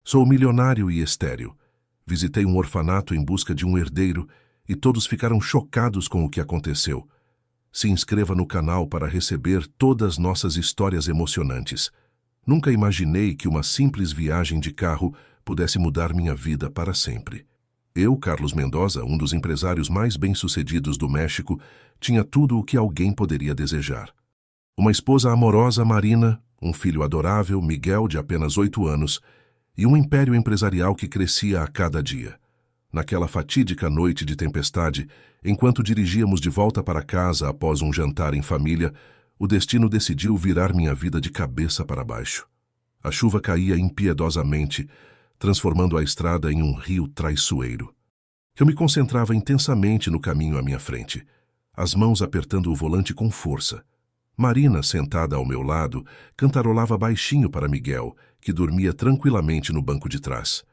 Sou milionário e estéril. Visitei um orfanato em busca de um herdeiro e todos ficaram chocados com o que aconteceu. Se inscreva no canal para receber todas nossas histórias emocionantes. Nunca imaginei que uma simples viagem de carro pudesse mudar minha vida para sempre. Eu, Carlos Mendoza, um dos empresários mais bem-sucedidos do México, tinha tudo o que alguém poderia desejar. Uma esposa amorosa, Marina, um filho adorável, Miguel, de apenas 8 anos, e um império empresarial que crescia a cada dia. Naquela fatídica noite de tempestade, enquanto dirigíamos de volta para casa após um jantar em família, o destino decidiu virar minha vida de cabeça para baixo. A chuva caía impiedosamente, transformando a estrada em um rio traiçoeiro. Eu me concentrava intensamente no caminho à minha frente, as mãos apertando o volante com força. Marina, sentada ao meu lado, cantarolava baixinho para Miguel, que dormia tranquilamente no banco de trás.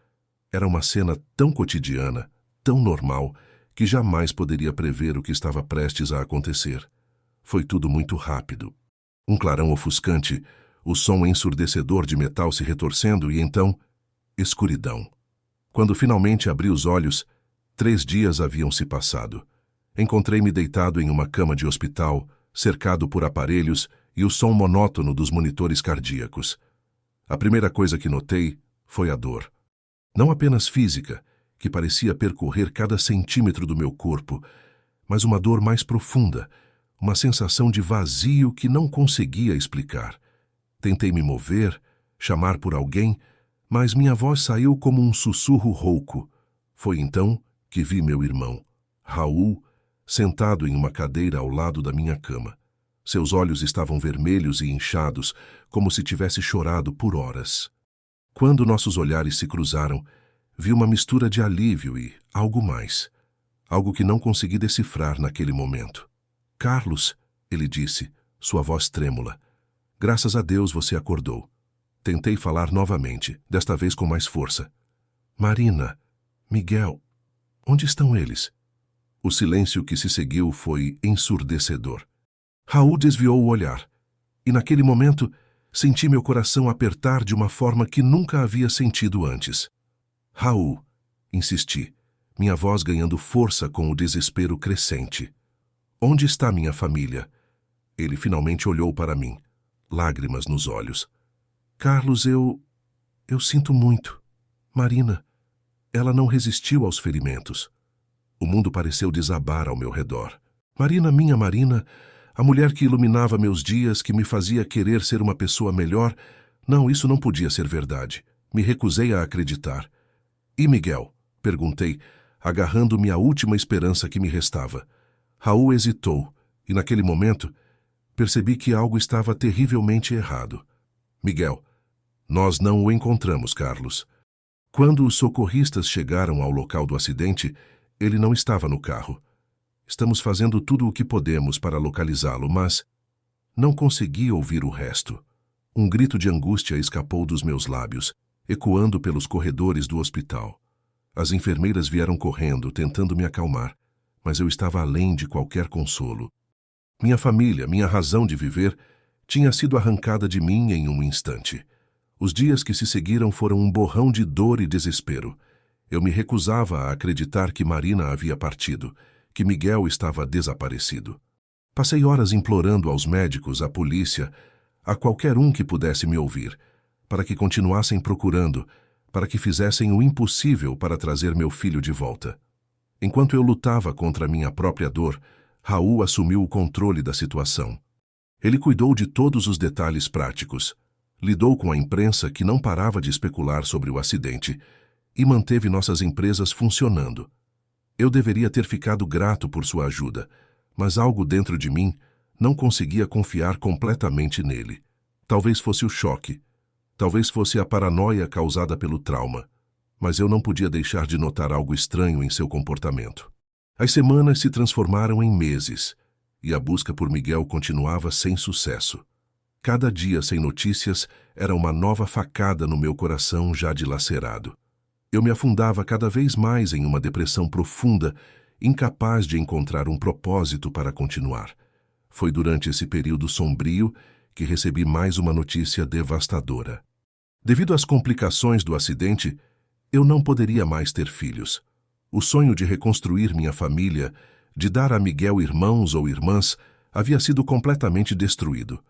Era uma cena tão cotidiana, tão normal, que jamais poderia prever o que estava prestes a acontecer. Foi tudo muito rápido. Um clarão ofuscante, o som ensurdecedor de metal se retorcendo e então, escuridão. Quando finalmente abri os olhos, 3 dias haviam se passado. Encontrei-me deitado em uma cama de hospital, cercado por aparelhos e o som monótono dos monitores cardíacos. A primeira coisa que notei foi a dor. Não apenas física, que parecia percorrer cada centímetro do meu corpo, mas uma dor mais profunda, uma sensação de vazio que não conseguia explicar. Tentei me mover, chamar por alguém, mas minha voz saiu como um sussurro rouco. Foi então que vi meu irmão, Raul, sentado em uma cadeira ao lado da minha cama. Seus olhos estavam vermelhos e inchados, como se tivesse chorado por horas. Quando nossos olhares se cruzaram, vi uma mistura de alívio e algo mais. Algo que não consegui decifrar naquele momento. "Carlos", ele disse, sua voz trêmula. "Graças a Deus você acordou." Tentei falar novamente, desta vez com mais força. "Marina, Miguel, onde estão eles?" O silêncio que se seguiu foi ensurdecedor. Raul desviou o olhar, e naquele momento senti meu coração apertar de uma forma que nunca havia sentido antes. "Raul", insisti, minha voz ganhando força com o desespero crescente. "Onde está minha família?" Ele finalmente olhou para mim, lágrimas nos olhos. "Carlos, eu sinto muito. Marina, ela não resistiu aos ferimentos." O mundo pareceu desabar ao meu redor. Marina, minha Marina, a mulher que iluminava meus dias, que me fazia querer ser uma pessoa melhor. Não, isso não podia ser verdade. Me recusei a acreditar. "E Miguel?" perguntei, agarrando-me à última esperança que me restava. Raul hesitou, e naquele momento percebi que algo estava terrivelmente errado. "Miguel, nós não o encontramos, Carlos." Quando os socorristas chegaram ao local do acidente, ele não estava no carro. "Estamos fazendo tudo o que podemos para localizá-lo, mas..." Não consegui ouvir o resto. Um grito de angústia escapou dos meus lábios, ecoando pelos corredores do hospital. As enfermeiras vieram correndo, tentando me acalmar, mas eu estava além de qualquer consolo. Minha família, minha razão de viver, tinha sido arrancada de mim em um instante. Os dias que se seguiram foram um borrão de dor e desespero. Eu me recusava a acreditar que Marina havia partido, que Miguel estava desaparecido. Passei horas implorando aos médicos, à polícia, a qualquer um que pudesse me ouvir, para que continuassem procurando, para que fizessem o impossível para trazer meu filho de volta. Enquanto eu lutava contra minha própria dor, Raul assumiu o controle da situação. Ele cuidou de todos os detalhes práticos, lidou com a imprensa que não parava de especular sobre o acidente e manteve nossas empresas funcionando. Eu deveria ter ficado grato por sua ajuda, mas algo dentro de mim não conseguia confiar completamente nele. Talvez fosse o choque, talvez fosse a paranoia causada pelo trauma, mas eu não podia deixar de notar algo estranho em seu comportamento. As semanas se transformaram em meses, e a busca por Miguel continuava sem sucesso. Cada dia sem notícias era uma nova facada no meu coração já dilacerado. Eu me afundava cada vez mais em uma depressão profunda, incapaz de encontrar um propósito para continuar. Foi durante esse período sombrio que recebi mais uma notícia devastadora. Devido às complicações do acidente, eu não poderia mais ter filhos. O sonho de reconstruir minha família, de dar a Miguel irmãos ou irmãs, havia sido completamente destruído.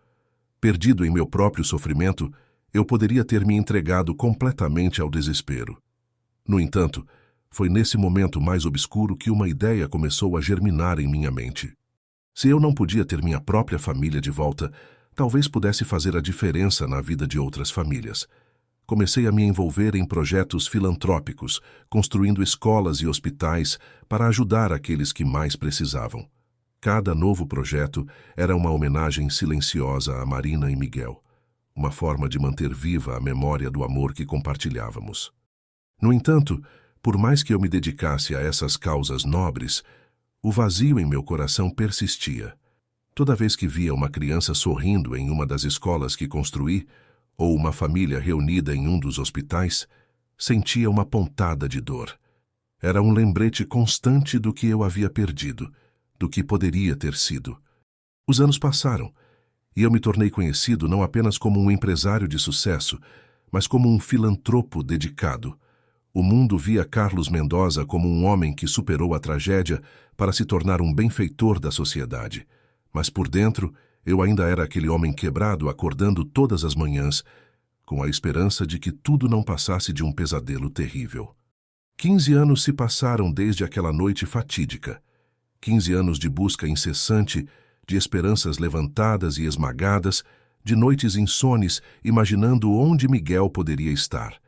Perdido em meu próprio sofrimento, eu poderia ter me entregado completamente ao desespero. No entanto, foi nesse momento mais obscuro que uma ideia começou a germinar em minha mente. Se eu não podia ter minha própria família de volta, talvez pudesse fazer a diferença na vida de outras famílias. Comecei a me envolver em projetos filantrópicos, construindo escolas e hospitais para ajudar aqueles que mais precisavam. Cada novo projeto era uma homenagem silenciosa a Marina e Miguel, uma forma de manter viva a memória do amor que compartilhávamos. No entanto, por mais que eu me dedicasse a essas causas nobres, o vazio em meu coração persistia. Toda vez que via uma criança sorrindo em uma das escolas que construí, ou uma família reunida em um dos hospitais, sentia uma pontada de dor. Era um lembrete constante do que eu havia perdido, do que poderia ter sido. Os anos passaram, e eu me tornei conhecido não apenas como um empresário de sucesso, mas como um filantropo dedicado. O mundo via Carlos Mendoza como um homem que superou a tragédia para se tornar um benfeitor da sociedade. Mas por dentro, eu ainda era aquele homem quebrado acordando todas as manhãs, com a esperança de que tudo não passasse de um pesadelo terrível. 15 anos se passaram desde aquela noite fatídica. 15 anos de busca incessante, de esperanças levantadas e esmagadas, de noites insones imaginando onde Miguel poderia estar.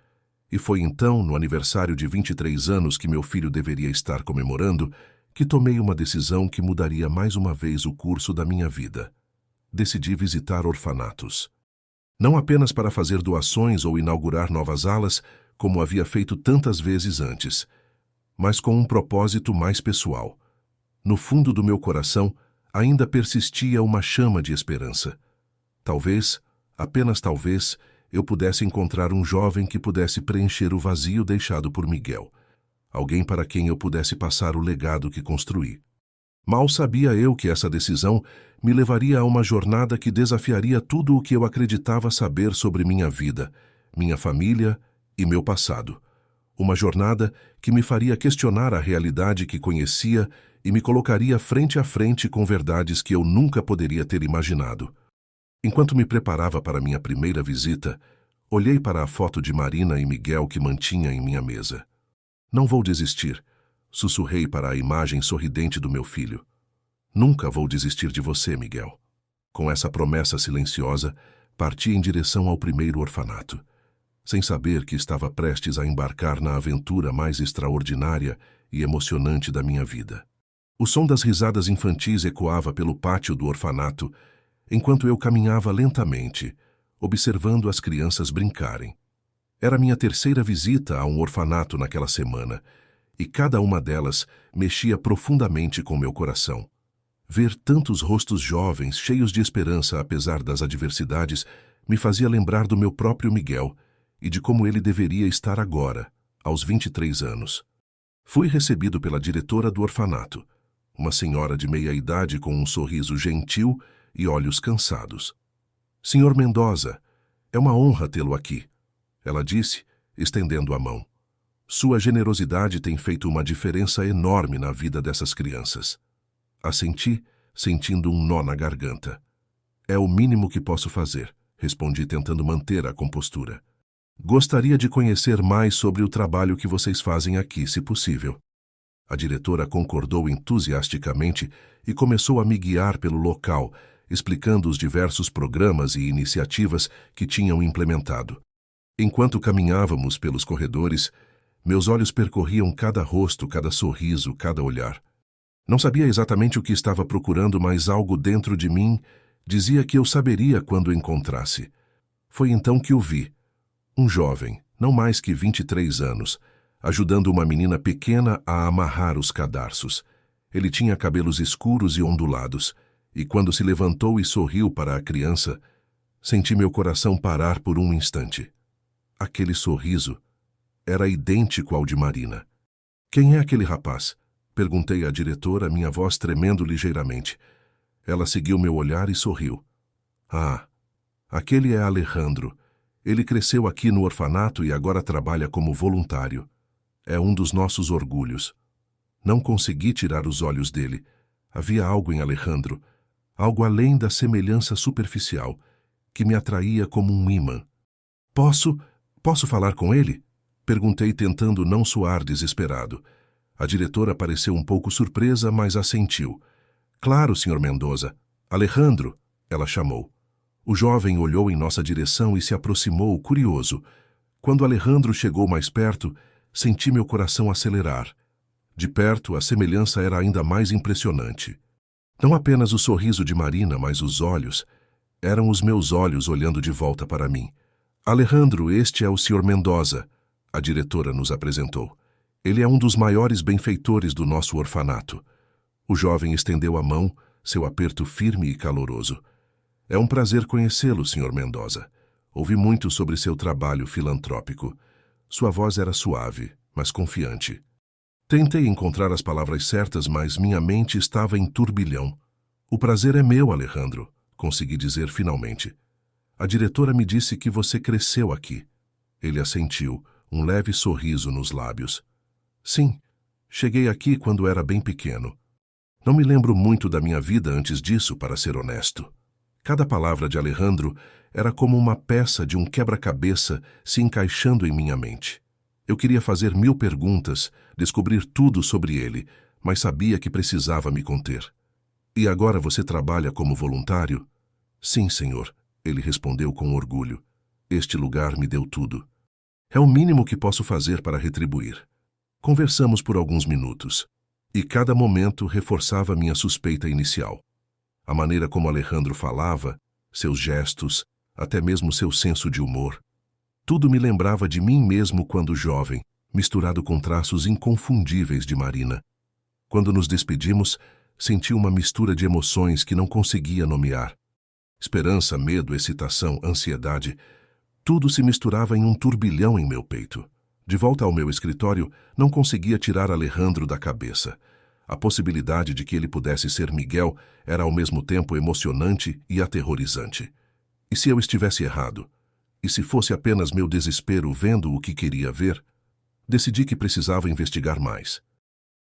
E foi então, no aniversário de 23 anos que meu filho deveria estar comemorando, que tomei uma decisão que mudaria mais uma vez o curso da minha vida. Decidi visitar orfanatos. Não apenas para fazer doações ou inaugurar novas alas, como havia feito tantas vezes antes, mas com um propósito mais pessoal. No fundo do meu coração, ainda persistia uma chama de esperança. Talvez, apenas talvez, eu pudesse encontrar um jovem que pudesse preencher o vazio deixado por Miguel. Alguém para quem eu pudesse passar o legado que construí. Mal sabia eu que essa decisão me levaria a uma jornada que desafiaria tudo o que eu acreditava saber sobre minha vida, minha família e meu passado. Uma jornada que me faria questionar a realidade que conhecia e me colocaria frente a frente com verdades que eu nunca poderia ter imaginado. Enquanto me preparava para minha primeira visita, olhei para a foto de Marina e Miguel que mantinha em minha mesa. Não vou desistir, sussurrei para a imagem sorridente do meu filho. Nunca vou desistir de você, Miguel. Com essa promessa silenciosa, parti em direção ao primeiro orfanato, sem saber que estava prestes a embarcar na aventura mais extraordinária e emocionante da minha vida. O som das risadas infantis ecoava pelo pátio do orfanato, enquanto eu caminhava lentamente, observando as crianças brincarem. Era minha terceira visita a um orfanato naquela semana, e cada uma delas mexia profundamente com meu coração. Ver tantos rostos jovens, cheios de esperança apesar das adversidades, me fazia lembrar do meu próprio Miguel e de como ele deveria estar agora, aos 23 anos. Fui recebido pela diretora do orfanato, uma senhora de meia-idade com um sorriso gentil e olhos cansados. Senhor Mendoza, é uma honra tê-lo aqui, ela disse, estendendo a mão. Sua generosidade tem feito uma diferença enorme na vida dessas crianças. Assenti, sentindo um nó na garganta. É o mínimo que posso fazer, respondi tentando manter a compostura. Gostaria de conhecer mais sobre o trabalho que vocês fazem aqui, se possível. A diretora concordou entusiasticamente e começou a me guiar pelo local, explicando os diversos programas e iniciativas que tinham implementado. Enquanto caminhávamos pelos corredores, meus olhos percorriam cada rosto, cada sorriso, cada olhar. Não sabia exatamente o que estava procurando, mas algo dentro de mim dizia que eu saberia quando o encontrasse. Foi então que o vi. Um jovem, não mais que 23 anos, ajudando uma menina pequena a amarrar os cadarços. Ele tinha cabelos escuros e ondulados, e quando se levantou e sorriu para a criança, senti meu coração parar por um instante. Aquele sorriso era idêntico ao de Marina. Quem é aquele rapaz? Perguntei à diretora, minha voz tremendo ligeiramente. Ela seguiu meu olhar e sorriu. Ah, aquele é Alejandro. Ele cresceu aqui no orfanato e agora trabalha como voluntário. É um dos nossos orgulhos. Não consegui tirar os olhos dele. Havia algo em Alejandro, algo além da semelhança superficial, que me atraía como um ímã. Posso falar com ele? Perguntei, tentando não soar desesperado. A diretora pareceu um pouco surpresa, mas assentiu. Claro, Sr. Mendoza. Alejandro, ela chamou. O jovem olhou em nossa direção e se aproximou, curioso. Quando Alejandro chegou mais perto, senti meu coração acelerar. De perto, a semelhança era ainda mais impressionante. Não apenas o sorriso de Marina, mas os olhos. Eram os meus olhos olhando de volta para mim. Alejandro, este é o Sr. Mendoza, a diretora nos apresentou. Ele é um dos maiores benfeitores do nosso orfanato. O jovem estendeu a mão, seu aperto firme e caloroso. É um prazer conhecê-lo, Sr. Mendoza. Ouvi muito sobre seu trabalho filantrópico. Sua voz era suave, mas confiante. Tentei encontrar as palavras certas, mas minha mente estava em turbilhão. O prazer é meu, Alejandro, consegui dizer finalmente. A diretora me disse que você cresceu aqui. Ele assentiu, um leve sorriso nos lábios. Sim, cheguei aqui quando era bem pequeno. Não me lembro muito da minha vida antes disso, para ser honesto. Cada palavra de Alejandro era como uma peça de um quebra-cabeça se encaixando em minha mente. Eu queria fazer 1000 perguntas, descobrir tudo sobre ele, mas sabia que precisava me conter. E agora você trabalha como voluntário? Sim, senhor, ele respondeu com orgulho. Este lugar me deu tudo. É o mínimo que posso fazer para retribuir. Conversamos por alguns minutos, e cada momento reforçava minha suspeita inicial. A maneira como Alejandro falava, seus gestos, até mesmo seu senso de humor. Tudo me lembrava de mim mesmo quando jovem, misturado com traços inconfundíveis de Marina. Quando nos despedimos, senti uma mistura de emoções que não conseguia nomear. Esperança, medo, excitação, ansiedade, tudo se misturava em um turbilhão em meu peito. De volta ao meu escritório, não conseguia tirar Alejandro da cabeça. A possibilidade de que ele pudesse ser Miguel era ao mesmo tempo emocionante e aterrorizante. E se eu estivesse errado? E se fosse apenas meu desespero vendo o que queria ver? Decidi que precisava investigar mais.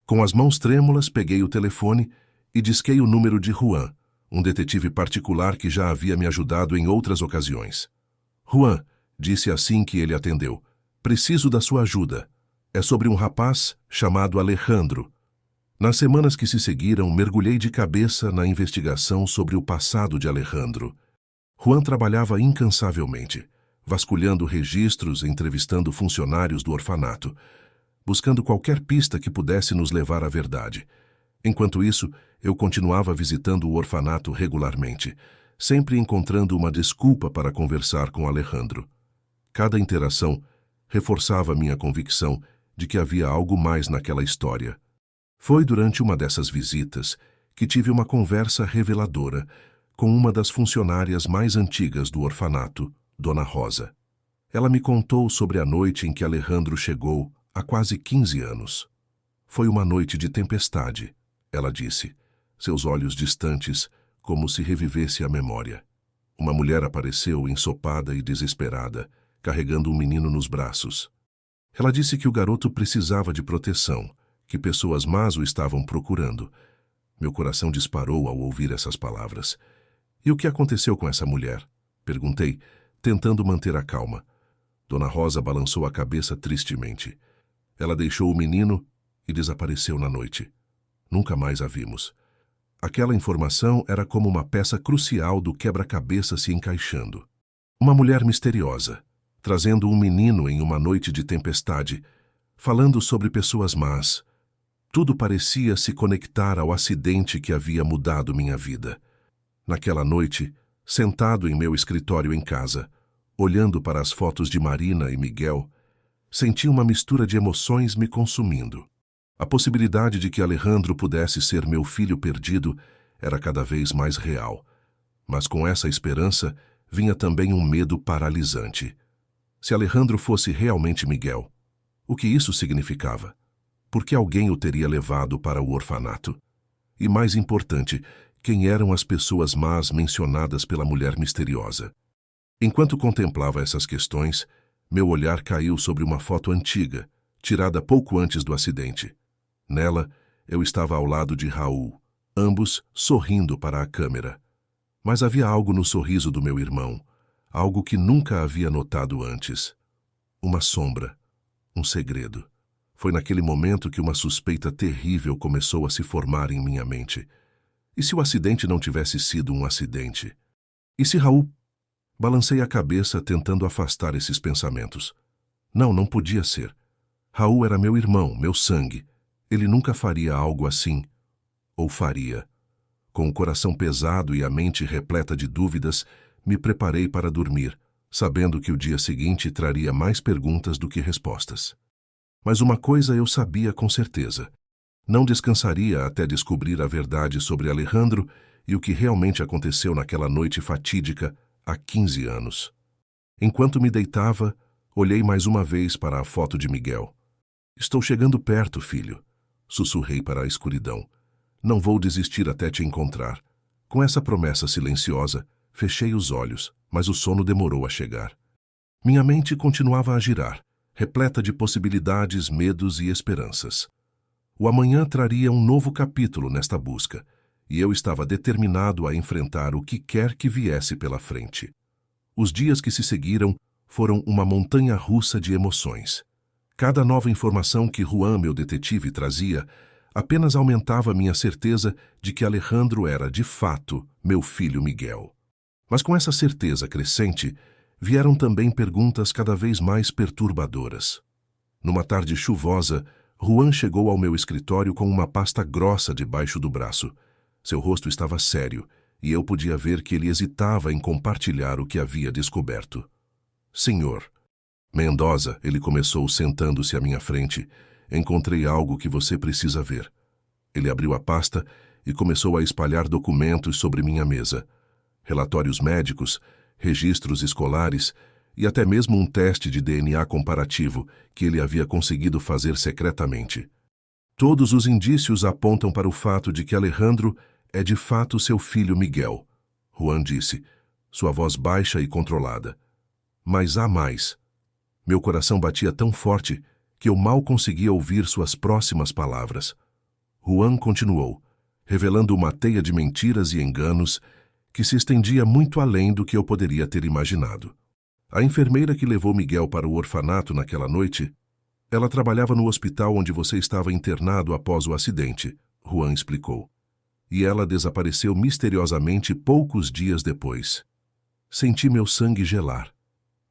Com as mãos trêmulas, peguei o telefone e disquei o número de Juan, um detetive particular que já havia me ajudado em outras ocasiões. Juan, disse assim que ele atendeu. Preciso da sua ajuda. É sobre um rapaz chamado Alejandro. Nas semanas que se seguiram, mergulhei de cabeça na investigação sobre o passado de Alejandro. Juan trabalhava incansavelmente, vasculhando registros, entrevistando funcionários do orfanato, buscando qualquer pista que pudesse nos levar à verdade. Enquanto isso, eu continuava visitando o orfanato regularmente, sempre encontrando uma desculpa para conversar com Alejandro. Cada interação reforçava minha convicção de que havia algo mais naquela história. Foi durante uma dessas visitas que tive uma conversa reveladora com uma das funcionárias mais antigas do orfanato, Dona Rosa. Ela me contou sobre a noite em que Alejandro chegou há quase 15 anos. Foi uma noite de tempestade, ela disse, seus olhos distantes, como se revivesse a memória. Uma mulher apareceu ensopada e desesperada, carregando um menino nos braços. Ela disse que o garoto precisava de proteção, que pessoas más o estavam procurando. Meu coração disparou ao ouvir essas palavras. E o que aconteceu com essa mulher? Perguntei, tentando manter a calma. Dona Rosa balançou a cabeça tristemente. Ela deixou o menino e desapareceu na noite. Nunca mais a vimos. Aquela informação era como uma peça crucial do quebra-cabeça se encaixando. Uma mulher misteriosa, trazendo um menino em uma noite de tempestade, falando sobre pessoas más. Tudo parecia se conectar ao acidente que havia mudado minha vida. Naquela noite, sentado em meu escritório em casa, olhando para as fotos de Marina e Miguel, senti uma mistura de emoções me consumindo. A possibilidade de que Alejandro pudesse ser meu filho perdido era cada vez mais real. Mas com essa esperança vinha também um medo paralisante. Se Alejandro fosse realmente Miguel, o que isso significava? Por que alguém o teria levado para o orfanato? E mais importante, quem eram as pessoas más mencionadas pela mulher misteriosa? Enquanto contemplava essas questões, meu olhar caiu sobre uma foto antiga, tirada pouco antes do acidente. Nela, eu estava ao lado de Raul, ambos sorrindo para a câmera. Mas havia algo no sorriso do meu irmão, algo que nunca havia notado antes. Uma sombra, um segredo. Foi naquele momento que uma suspeita terrível começou a se formar em minha mente. E se o acidente não tivesse sido um acidente? E se Raul... Balancei a cabeça tentando afastar esses pensamentos. Não podia ser. Raul era meu irmão, meu sangue. Ele nunca faria algo assim. Ou faria. Com o coração pesado e a mente repleta de dúvidas, me preparei para dormir, sabendo que o dia seguinte traria mais perguntas do que respostas. Mas uma coisa eu sabia com certeza. Não descansaria até descobrir a verdade sobre Alejandro e o que realmente aconteceu naquela noite fatídica há 15 anos. Enquanto me deitava, olhei mais uma vez para a foto de Miguel. Estou chegando perto, filho, sussurrei para a escuridão. Não vou desistir até te encontrar. Com essa promessa silenciosa, fechei os olhos, mas o sono demorou a chegar. Minha mente continuava a girar, repleta de possibilidades, medos e esperanças. O amanhã traria um novo capítulo nesta busca, e eu estava determinado a enfrentar o que quer que viesse pela frente. Os dias que se seguiram foram uma montanha-russa de emoções. Cada nova informação que Juan, meu detetive, trazia, apenas aumentava minha certeza de que Alejandro era, de fato, meu filho Miguel. Mas com essa certeza crescente, vieram também perguntas cada vez mais perturbadoras. Numa tarde chuvosa, Juan chegou ao meu escritório com uma pasta grossa debaixo do braço. Seu rosto estava sério, e eu podia ver que ele hesitava em compartilhar o que havia descoberto. Senhor Mendoza, ele começou sentando-se à minha frente, encontrei algo que você precisa ver. Ele abriu a pasta e começou a espalhar documentos sobre minha mesa. Relatórios médicos, registros escolares e até mesmo um teste de DNA comparativo que ele havia conseguido fazer secretamente. Todos os indícios apontam para o fato de que Alejandro é de fato seu filho Miguel, Juan disse, sua voz baixa e controlada. Mas há mais. Meu coração batia tão forte que eu mal conseguia ouvir suas próximas palavras. Juan continuou, revelando uma teia de mentiras e enganos que se estendia muito além do que eu poderia ter imaginado. A enfermeira que levou Miguel para o orfanato naquela noite, ela trabalhava no hospital onde você estava internado após o acidente, Juan explicou. E ela desapareceu misteriosamente poucos dias depois. Senti meu sangue gelar.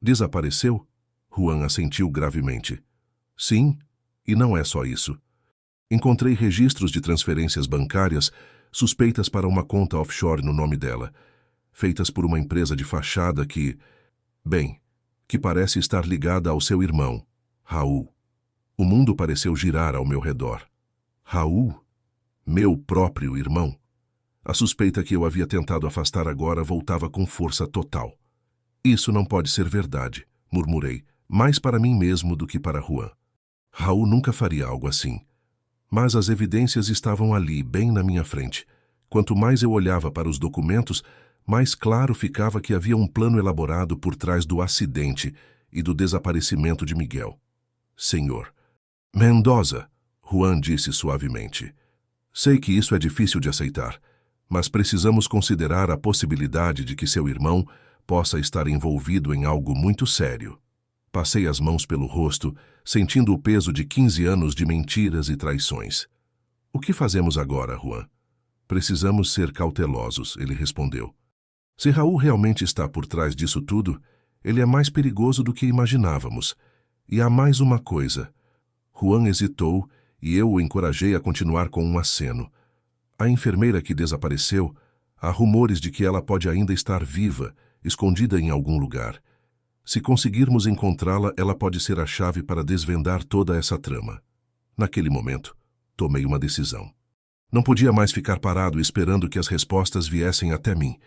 Desapareceu? Juan assentiu gravemente. Sim, e não é só isso. Encontrei registros de transferências bancárias suspeitas para uma conta offshore no nome dela, feitas por uma empresa de fachada que parece estar ligada ao seu irmão, Raul. O mundo pareceu girar ao meu redor. Raul? Meu próprio irmão? A suspeita que eu havia tentado afastar agora voltava com força total. Isso não pode ser verdade, murmurei, mais para mim mesmo do que para Juan. Raul nunca faria algo assim. Mas as evidências estavam ali, bem na minha frente. Quanto mais eu olhava para os documentos, mais claro ficava que havia um plano elaborado por trás do acidente e do desaparecimento de Miguel. Senhor Mendoza, Juan disse suavemente. Sei que isso é difícil de aceitar, mas precisamos considerar a possibilidade de que seu irmão possa estar envolvido em algo muito sério. Passei as mãos pelo rosto, sentindo o peso de 15 anos de mentiras e traições. O que fazemos agora, Juan? Precisamos ser cautelosos, ele respondeu. Se Raul realmente está por trás disso tudo, ele é mais perigoso do que imaginávamos. E há mais uma coisa. Juan hesitou e eu o encorajei a continuar com um aceno. A enfermeira que desapareceu, há rumores de que ela pode ainda estar viva, escondida em algum lugar. Se conseguirmos encontrá-la, ela pode ser a chave para desvendar toda essa trama. Naquele momento, tomei uma decisão. Não podia mais ficar parado esperando que as respostas viessem até mim.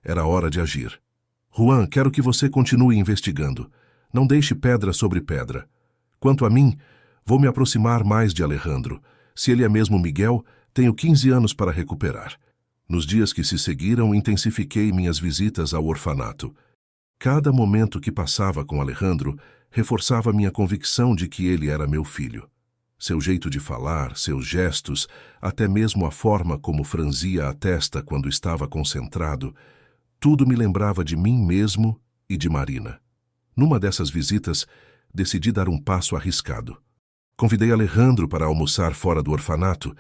Era hora de agir. Juan, quero que você continue investigando. Não deixe pedra sobre pedra. Quanto a mim, vou me aproximar mais de Alejandro. Se ele é mesmo Miguel, tenho 15 anos para recuperar. Nos dias que se seguiram, intensifiquei minhas visitas ao orfanato. Cada momento que passava com Alejandro reforçava minha convicção de que ele era meu filho. Seu jeito de falar, seus gestos, até mesmo a forma como franzia a testa quando estava concentrado, tudo me lembrava de mim mesmo e de Marina. Numa dessas visitas, decidi dar um passo arriscado. Convidei Alejandro para almoçar fora do orfanato,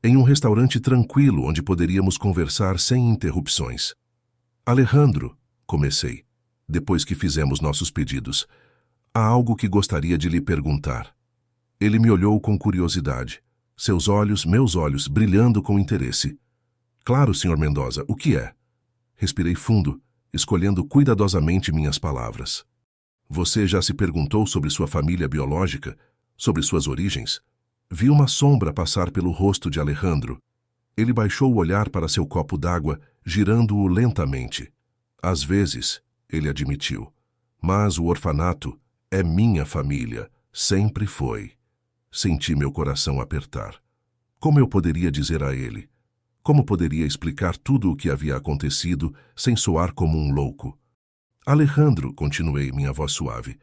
em um restaurante tranquilo onde poderíamos conversar sem interrupções. Alejandro, comecei, depois que fizemos nossos pedidos, há algo que gostaria de lhe perguntar. Ele me olhou com curiosidade, seus olhos, meus olhos, brilhando com interesse. Claro, Sr. Mendoza, o que é? Respirei fundo, escolhendo cuidadosamente minhas palavras. Você já se perguntou sobre sua família biológica? Sobre suas origens? Vi uma sombra passar pelo rosto de Alejandro. Ele baixou o olhar para seu copo d'água, girando-o lentamente. Às vezes, ele admitiu, mas o orfanato é minha família, sempre foi. Senti meu coração apertar. Como eu poderia dizer a ele? Como poderia explicar tudo o que havia acontecido sem soar como um louco? Alejandro, continuei, minha voz suave,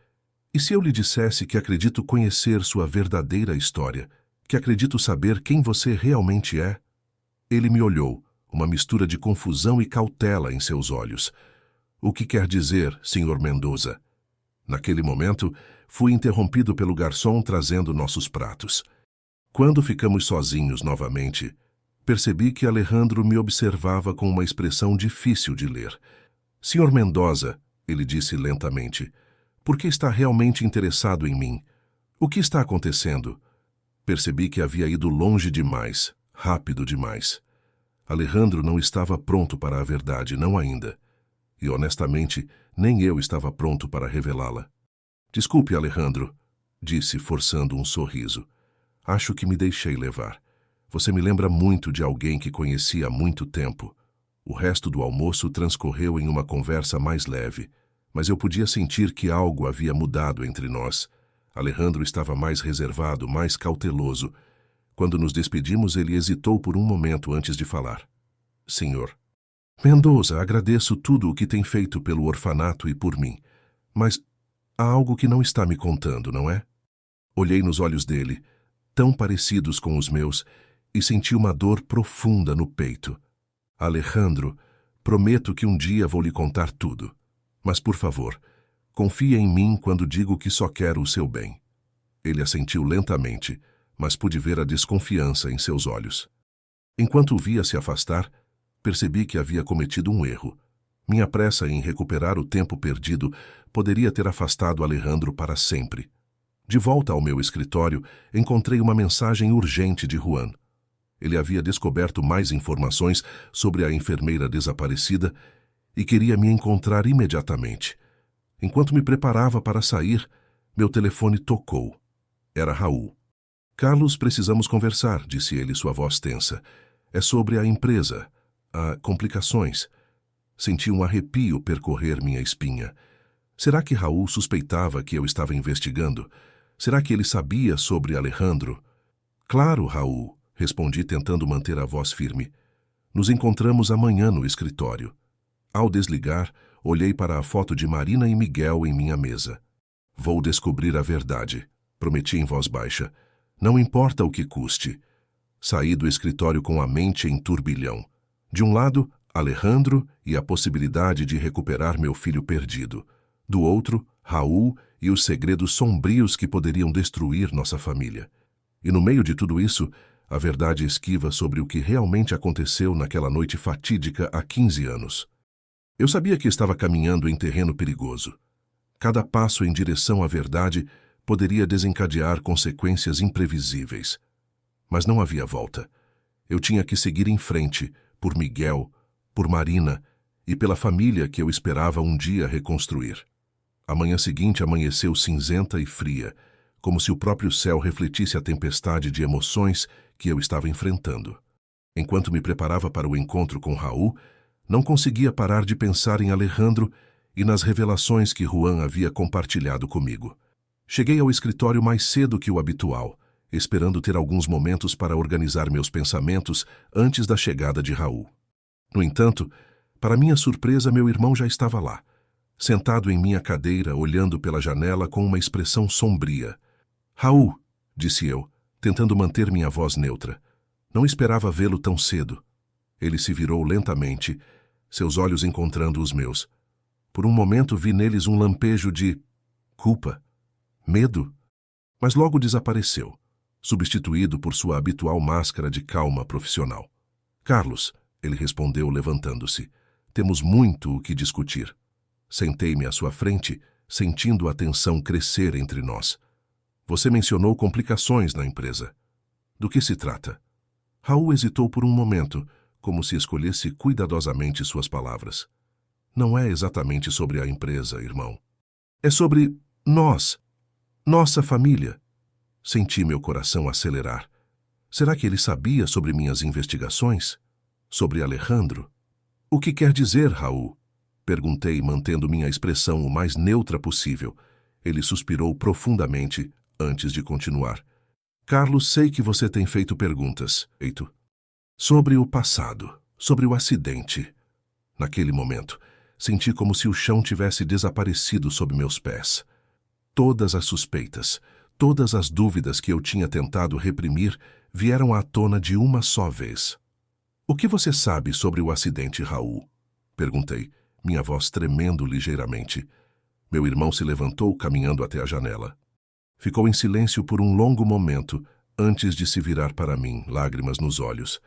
e se eu lhe dissesse que acredito conhecer sua verdadeira história, que acredito saber quem você realmente é? Ele me olhou, uma mistura de confusão e cautela em seus olhos. O que quer dizer, Sr. Mendoza? Naquele momento, fui interrompido pelo garçom trazendo nossos pratos. Quando ficamos sozinhos novamente, percebi que Alejandro me observava com uma expressão difícil de ler. Sr. Mendoza, ele disse lentamente, por que está realmente interessado em mim? O que está acontecendo? Percebi que havia ido longe demais, rápido demais. Alejandro não estava pronto para a verdade, não ainda. E, honestamente, nem eu estava pronto para revelá-la. Desculpe, Alejandro, disse, forçando um sorriso. Acho que me deixei levar. Você me lembra muito de alguém que conheci há muito tempo. O resto do almoço transcorreu em uma conversa mais leve, mas eu podia sentir que algo havia mudado entre nós. Alejandro estava mais reservado, mais cauteloso. Quando nos despedimos, ele hesitou por um momento antes de falar. Senhor Mendoza, agradeço tudo o que tem feito pelo orfanato e por mim, mas há algo que não está me contando, não é? Olhei nos olhos dele, tão parecidos com os meus, e senti uma dor profunda no peito. Alejandro, prometo que um dia vou lhe contar tudo, mas por favor, confie em mim quando digo que só quero o seu bem. Ele assentiu lentamente, mas pude ver a desconfiança em seus olhos. Enquanto o via se afastar, percebi que havia cometido um erro. Minha pressa em recuperar o tempo perdido poderia ter afastado Alejandro para sempre. De volta ao meu escritório, encontrei uma mensagem urgente de Juan. Ele havia descoberto mais informações sobre a enfermeira desaparecida e queria me encontrar imediatamente. Enquanto me preparava para sair, meu telefone tocou. Era Raul. Carlos, precisamos conversar, disse ele, sua voz tensa. É sobre a empresa. Há complicações. Senti um arrepio percorrer minha espinha. Será que Raul suspeitava que eu estava investigando? Será que ele sabia sobre Alejandro? Claro, Raul, respondi tentando manter a voz firme. Nos encontramos amanhã no escritório. Ao desligar, olhei para a foto de Marina e Miguel em minha mesa. Vou descobrir a verdade, prometi em voz baixa. Não importa o que custe. Saí do escritório com a mente em turbilhão. De um lado, Alejandro e a possibilidade de recuperar meu filho perdido. Do outro, Raul e os segredos sombrios que poderiam destruir nossa família. E no meio de tudo isso, a verdade esquiva sobre o que realmente aconteceu naquela noite fatídica há 15 anos. Eu sabia que estava caminhando em terreno perigoso. Cada passo em direção à verdade poderia desencadear consequências imprevisíveis. Mas não havia volta. Eu tinha que seguir em frente, por Miguel, por Marina e pela família que eu esperava um dia reconstruir. A manhã seguinte amanheceu cinzenta e fria, como se o próprio céu refletisse a tempestade de emoções que eu estava enfrentando. Enquanto me preparava para o encontro com Raul, não conseguia parar de pensar em Alejandro e nas revelações que Juan havia compartilhado comigo. Cheguei ao escritório mais cedo que o habitual, esperando ter alguns momentos para organizar meus pensamentos antes da chegada de Raul. No entanto, para minha surpresa, meu irmão já estava lá. sentado em minha cadeira, olhando pela janela com uma expressão sombria. Raul, disse eu, tentando manter minha voz neutra. Não esperava vê-lo tão cedo. Ele se virou lentamente, seus olhos encontrando os meus. Por um momento vi neles um lampejo de culpa, medo, mas logo desapareceu, substituído por sua habitual máscara de calma profissional. Carlos, ele respondeu levantando-se, temos muito o que discutir. Sentei-me à sua frente, sentindo a tensão crescer entre nós. Você mencionou complicações na empresa. Do que se trata? Raul hesitou por um momento, como se escolhesse cuidadosamente suas palavras. Não é exatamente sobre a empresa, irmão. É sobre nós, nossa família. Senti meu coração acelerar. Será que ele sabia sobre minhas investigações? Sobre Alejandro? O que quer dizer, Raul? Perguntei, mantendo minha expressão o mais neutra possível. Ele suspirou profundamente antes de continuar. Carlos, sei que você tem feito perguntas, Eito. Sobre o passado, sobre o acidente. Naquele momento, senti como se o chão tivesse desaparecido sob meus pés. Todas as suspeitas, todas as dúvidas que eu tinha tentado reprimir vieram à tona de uma só vez. O que você sabe sobre o acidente, Raul? Perguntei, minha voz tremendo ligeiramente. Meu irmão se levantou, caminhando até a janela. Ficou em silêncio por um longo momento, antes de se virar para mim, lágrimas nos olhos.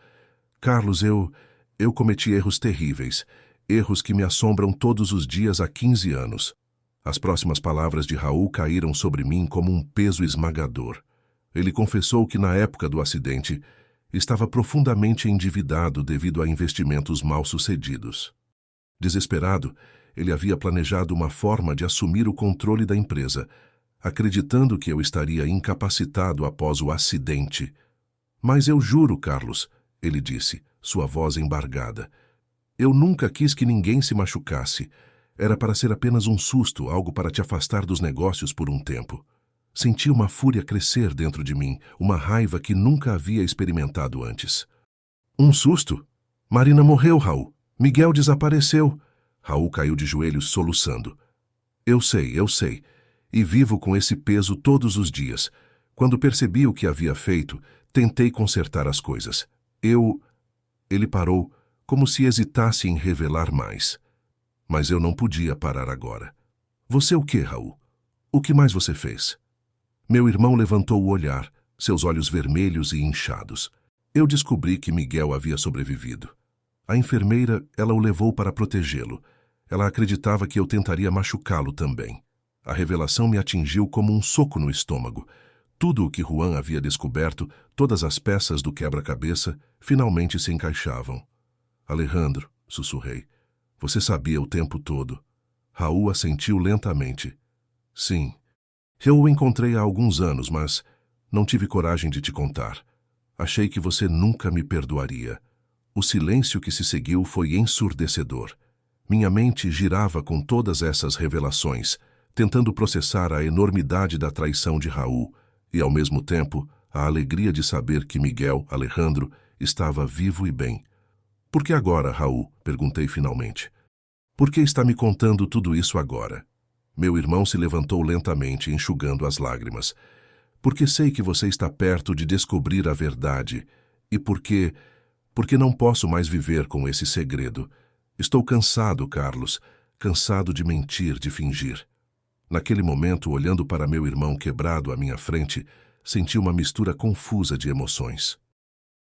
Carlos, eu cometi erros terríveis, erros que me assombram todos os dias há 15 anos. As próximas palavras de Raul caíram sobre mim como um peso esmagador. Ele confessou que, na época do acidente, estava profundamente endividado devido a investimentos mal-sucedidos. Desesperado, ele havia planejado uma forma de assumir o controle da empresa, acreditando que eu estaria incapacitado após o acidente. Mas eu juro, Carlos, ele disse, sua voz embargada. Eu nunca quis que ninguém se machucasse. Era para ser apenas um susto, algo para te afastar dos negócios por um tempo. Senti uma fúria crescer dentro de mim, uma raiva que nunca havia experimentado antes. Um susto? Marina morreu, Raul. Miguel desapareceu. Raul caiu de joelhos soluçando. Eu sei. E vivo com esse peso todos os dias. Quando percebi o que havia feito, tentei consertar as coisas. Ele parou, como se hesitasse em revelar mais. Mas eu não podia parar agora. Você o quê, Raul? O que mais você fez? Meu irmão levantou o olhar, seus olhos vermelhos e inchados. Eu descobri que Miguel havia sobrevivido. A enfermeira, ela o levou para protegê-lo. Ela acreditava que eu tentaria machucá-lo também. A revelação me atingiu como um soco no estômago. Tudo o que Juan havia descoberto, todas as peças do quebra-cabeça, finalmente se encaixavam. Alejandro, sussurrei. Você sabia o tempo todo. Raul assentiu lentamente. Sim. Eu o encontrei há alguns anos, mas não tive coragem de te contar. Achei que você nunca me perdoaria. O silêncio que se seguiu foi ensurdecedor. Minha mente girava com todas essas revelações, tentando processar a enormidade da traição de Raul e, ao mesmo tempo, a alegria de saber que Miguel, Alejandro, estava vivo e bem. Por que agora, Raul? Perguntei finalmente. Por que está me contando tudo isso agora? Meu irmão se levantou lentamente, enxugando as lágrimas. Porque sei que você está perto de descobrir a verdade e porque não posso mais viver com esse segredo. Estou cansado, Carlos, cansado de mentir, de fingir. Naquele momento, olhando para meu irmão quebrado à minha frente, senti uma mistura confusa de emoções.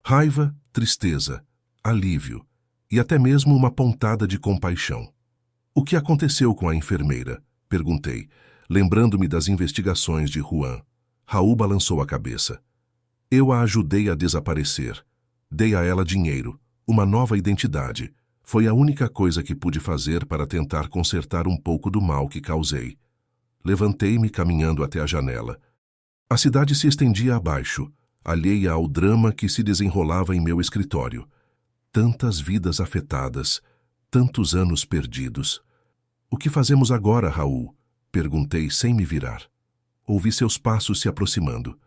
Raiva, tristeza, alívio e até mesmo uma pontada de compaixão. O que aconteceu com a enfermeira? Perguntei, lembrando-me das investigações de Juan. Raul balançou a cabeça. Eu a ajudei a desaparecer. Dei a ela dinheiro, uma nova identidade. Foi a única coisa que pude fazer para tentar consertar um pouco do mal que causei. Levantei-me caminhando até a janela. A cidade se estendia abaixo, alheia ao drama que se desenrolava em meu escritório. Tantas vidas afetadas, tantos anos perdidos. O que fazemos agora, Raul? Perguntei sem me virar. Ouvi seus passos se aproximando.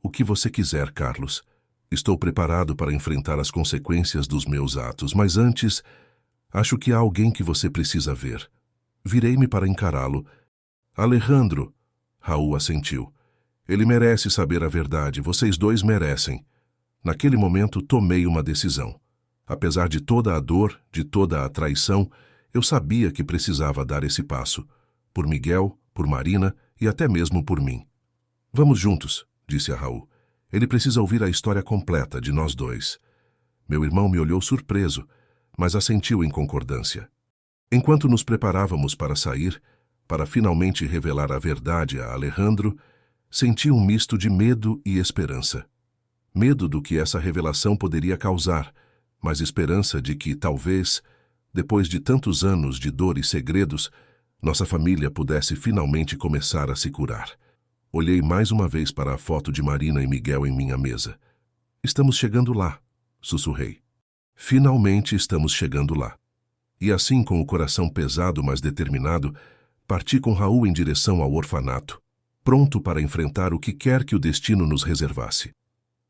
O que você quiser, Carlos. Estou preparado para enfrentar as consequências dos meus atos, mas antes, acho que há alguém que você precisa ver. Virei-me para encará-lo. Alejandro, Raul assentiu. Ele merece saber a verdade, vocês dois merecem. Naquele momento tomei uma decisão. Apesar de toda a dor, de toda a traição, eu sabia que precisava dar esse passo. Por Miguel, por Marina e até mesmo por mim. Vamos juntos, disse a Raul. Ele precisa ouvir a história completa de nós dois. Meu irmão me olhou surpreso, mas assentiu em concordância. Enquanto nos preparávamos para sair, para finalmente revelar a verdade a Alejandro, senti um misto de medo e esperança. Medo do que essa revelação poderia causar, mas esperança de que, talvez, depois de tantos anos de dor e segredos, nossa família pudesse finalmente começar a se curar. Olhei mais uma vez para a foto de Marina e Miguel em minha mesa. Estamos chegando lá, sussurrei. Finalmente estamos chegando lá. E assim, com o coração pesado, mas determinado, parti com Raul em direção ao orfanato, pronto para enfrentar o que quer que o destino nos reservasse.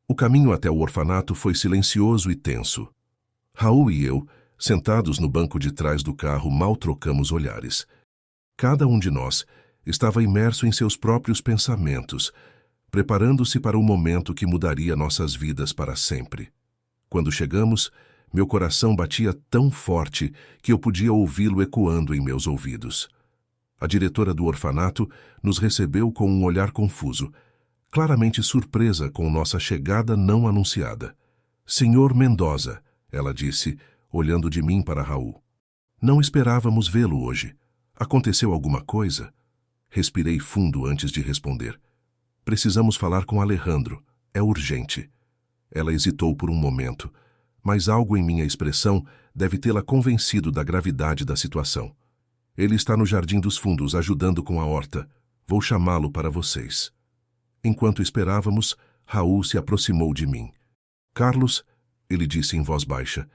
O caminho até o orfanato foi silencioso e tenso. Raul e eu, sentados no banco de trás do carro, mal trocamos olhares. Cada um de nós estava imerso em seus próprios pensamentos, preparando-se para o momento que mudaria nossas vidas para sempre. Quando chegamos, meu coração batia tão forte que eu podia ouvi-lo ecoando em meus ouvidos. A diretora do orfanato nos recebeu com um olhar confuso, claramente surpresa com nossa chegada não anunciada. Senhor Mendoza, ela disse, olhando de mim para Raul. Não esperávamos vê-lo hoje. Aconteceu alguma coisa? Respirei fundo antes de responder. Precisamos falar com Alejandro. É urgente. Ela hesitou por um momento, mas algo em minha expressão deve tê-la convencido da gravidade da situação. Ele está no Jardim dos Fundos, ajudando com a horta. Vou chamá-lo para vocês. Enquanto esperávamos, Raul se aproximou de mim. Carlos, ele disse em voz baixa,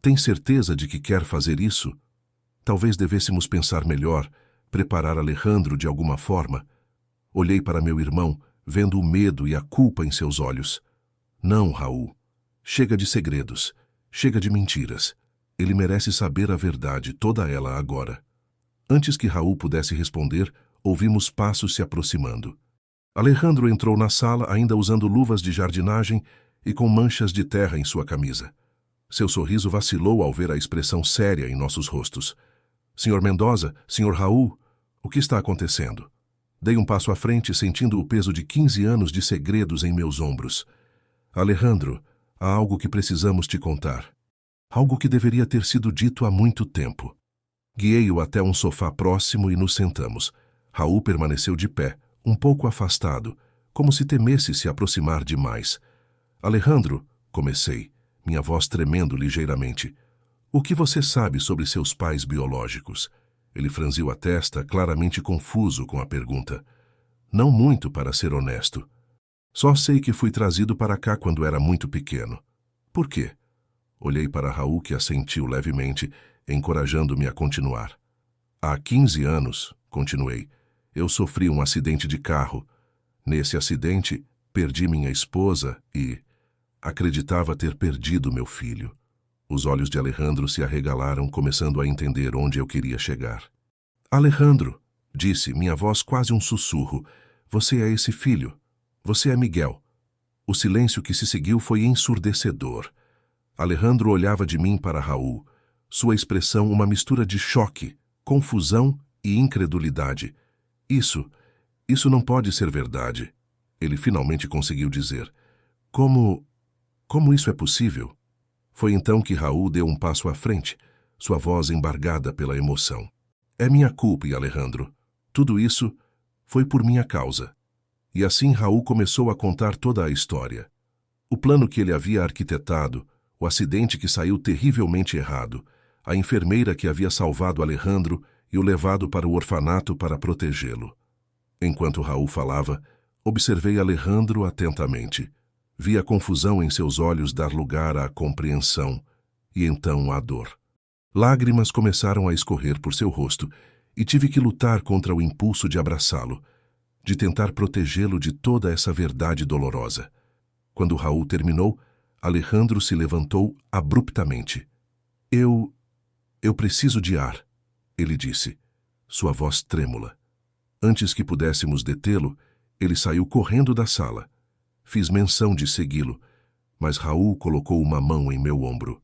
tem certeza de que quer fazer isso? Talvez devêssemos pensar melhor, preparar Alejandro de alguma forma. Olhei para meu irmão, vendo o medo e a culpa em seus olhos. Não, Raul. Chega de segredos. Chega de mentiras. Ele merece saber a verdade, toda ela agora. Antes que Raul pudesse responder, ouvimos passos se aproximando. Alejandro entrou na sala ainda usando luvas de jardinagem e com manchas de terra em sua camisa. Seu sorriso vacilou ao ver a expressão séria em nossos rostos. Senhor Mendoza, Senhor Raul, o que está acontecendo? Dei um passo à frente, sentindo o peso de 15 anos de segredos em meus ombros. Alejandro, há algo que precisamos te contar. Algo que deveria ter sido dito há muito tempo. Guiei-o até um sofá próximo e nos sentamos. Raul permaneceu de pé, um pouco afastado, como se temesse se aproximar demais. Alejandro, comecei, minha voz tremendo ligeiramente. O que você sabe sobre seus pais biológicos? Ele franziu a testa, claramente confuso com a pergunta. Não muito, para ser honesto. Só sei que fui trazido para cá quando era muito pequeno. Por quê? Olhei para Raul, que assentiu levemente, encorajando-me a continuar. Há 15 anos, continuei, eu sofri um acidente de carro. Nesse acidente, perdi minha esposa e acreditava ter perdido meu filho. Os olhos de Alejandro se arregalaram, começando a entender onde eu queria chegar. Alejandro, disse, minha voz quase um sussurro, você é esse filho. Você é Miguel. O silêncio que se seguiu foi ensurdecedor. Alejandro olhava de mim para Raul, sua expressão uma mistura de choque, confusão e incredulidade. Isso não pode ser verdade. Ele finalmente conseguiu dizer. Como isso é possível? Foi então que Raul deu um passo à frente, sua voz embargada pela emoção. É minha culpa, Alejandro. Tudo isso foi por minha causa. E assim Raul começou a contar toda a história. O plano que ele havia arquitetado, o acidente que saiu terrivelmente errado, a enfermeira que havia salvado Alejandro e o levado para o orfanato para protegê-lo. Enquanto Raul falava, observei Alejandro atentamente. Vi a confusão em seus olhos dar lugar à compreensão e então à dor. Lágrimas começaram a escorrer por seu rosto e tive que lutar contra o impulso de abraçá-lo, de tentar protegê-lo de toda essa verdade dolorosa. Quando Raul terminou, Alejandro se levantou abruptamente. Eu preciso de ar, ele disse. sua voz trêmula. Antes que pudéssemos detê-lo, ele saiu correndo da sala. Fiz menção de segui-lo, mas Raul colocou uma mão em meu ombro.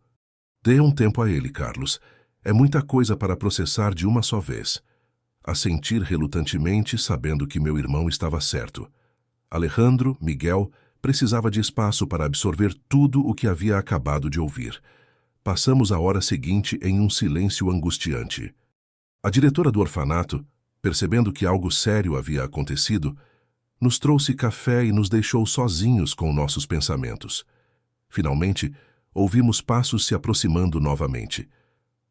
Dê um tempo a ele, Carlos. É muita coisa para processar de uma só vez. Assenti relutantemente, sabendo que meu irmão estava certo. Alejandro, Miguel, precisava de espaço para absorver tudo o que havia acabado de ouvir. Passamos a hora seguinte em um silêncio angustiante. A diretora do orfanato, percebendo que algo sério havia acontecido, nos trouxe café e nos deixou sozinhos com nossos pensamentos. Finalmente, ouvimos passos se aproximando novamente.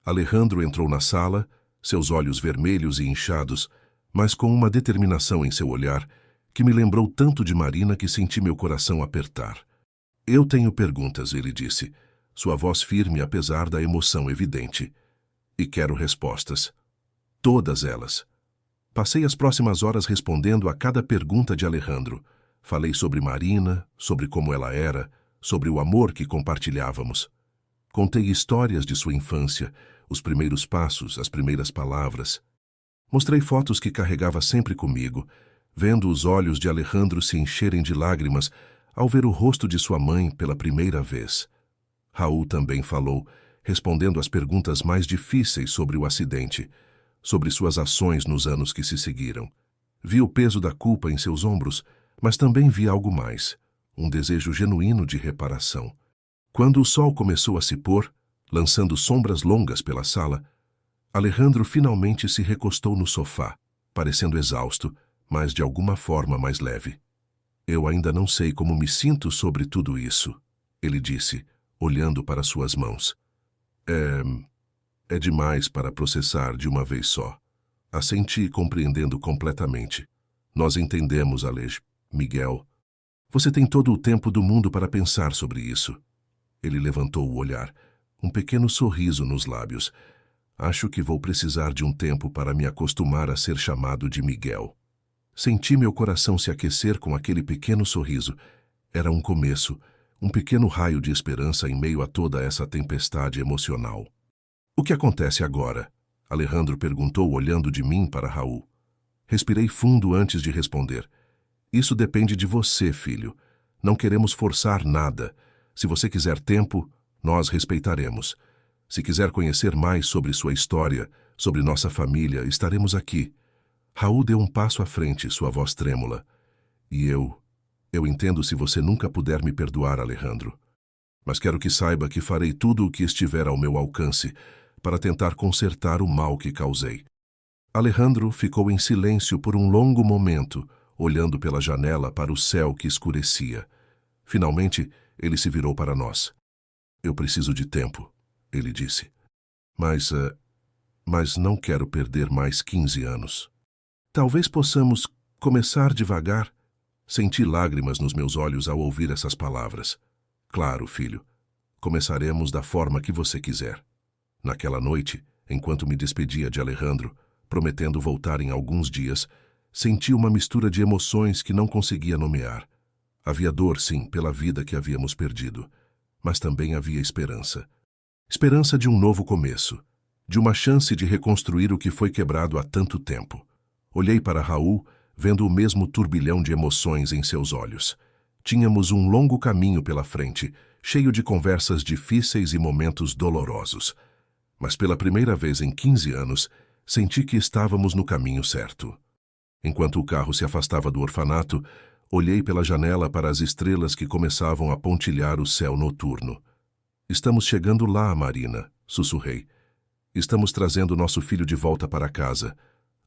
Alejandro entrou na sala, seus olhos vermelhos e inchados, mas com uma determinação em seu olhar que me lembrou tanto de Marina que senti meu coração apertar. Eu tenho perguntas, ele disse, sua voz firme apesar da emoção evidente. E quero respostas. Todas elas. Passei as próximas horas respondendo a cada pergunta de Alejandro. Falei sobre Marina, sobre como ela era, sobre o amor que compartilhávamos. Contei histórias de sua infância, os primeiros passos, as primeiras palavras. Mostrei fotos que carregava sempre comigo, vendo os olhos de Alejandro se encherem de lágrimas ao ver o rosto de sua mãe pela primeira vez. Raul também falou, respondendo às perguntas mais difíceis sobre o acidente, sobre suas ações nos anos que se seguiram. Vi o peso da culpa em seus ombros, mas também vi algo mais, um desejo genuíno de reparação. Quando o sol começou a se pôr, lançando sombras longas pela sala, Alejandro finalmente se recostou no sofá, parecendo exausto, mas de alguma forma mais leve. Eu ainda não sei como me sinto sobre tudo isso, ele disse, olhando para suas mãos. É demais para processar de uma vez só. Assenti, compreendendo completamente. Nós entendemos, Miguel. Você tem todo o tempo do mundo para pensar sobre isso. Ele levantou o olhar, um pequeno sorriso nos lábios. Acho que vou precisar de um tempo para me acostumar a ser chamado de Miguel. Senti meu coração se aquecer com aquele pequeno sorriso. Era um começo, um pequeno raio de esperança em meio a toda essa tempestade emocional. O que acontece agora? Alejandro perguntou, olhando de mim para Raul. Respirei fundo antes de responder. Isso depende de você, filho. Não queremos forçar nada. Se você quiser tempo, nós respeitaremos. Se quiser conhecer mais sobre sua história, sobre nossa família, estaremos aqui. Raul deu um passo à frente, sua voz trêmula. E eu entendo se você nunca puder me perdoar, Alejandro. Mas quero que saiba que farei tudo o que estiver ao meu alcance para tentar consertar o mal que causei. Alejandro ficou em silêncio por um longo momento, olhando pela janela para o céu que escurecia. Finalmente, ele se virou para nós. Eu preciso de tempo, ele disse. Mas não quero perder mais 15 anos. Talvez possamos começar devagar. Senti lágrimas nos meus olhos ao ouvir essas palavras. Claro, filho. Começaremos da forma que você quiser. Naquela noite, enquanto me despedia de Alejandro, prometendo voltar em alguns dias, senti uma mistura de emoções que não conseguia nomear. Havia dor, sim, pela vida que havíamos perdido, mas também havia esperança. Esperança de um novo começo, de uma chance de reconstruir o que foi quebrado há tanto tempo. Olhei para Raul, vendo o mesmo turbilhão de emoções em seus olhos. Tínhamos um longo caminho pela frente, cheio de conversas difíceis e momentos dolorosos. Mas pela primeira vez em 15 anos, senti que estávamos no caminho certo. Enquanto o carro se afastava do orfanato, olhei pela janela para as estrelas que começavam a pontilhar o céu noturno. Estamos chegando lá, Marina, sussurrei. Estamos trazendo nosso filho de volta para casa.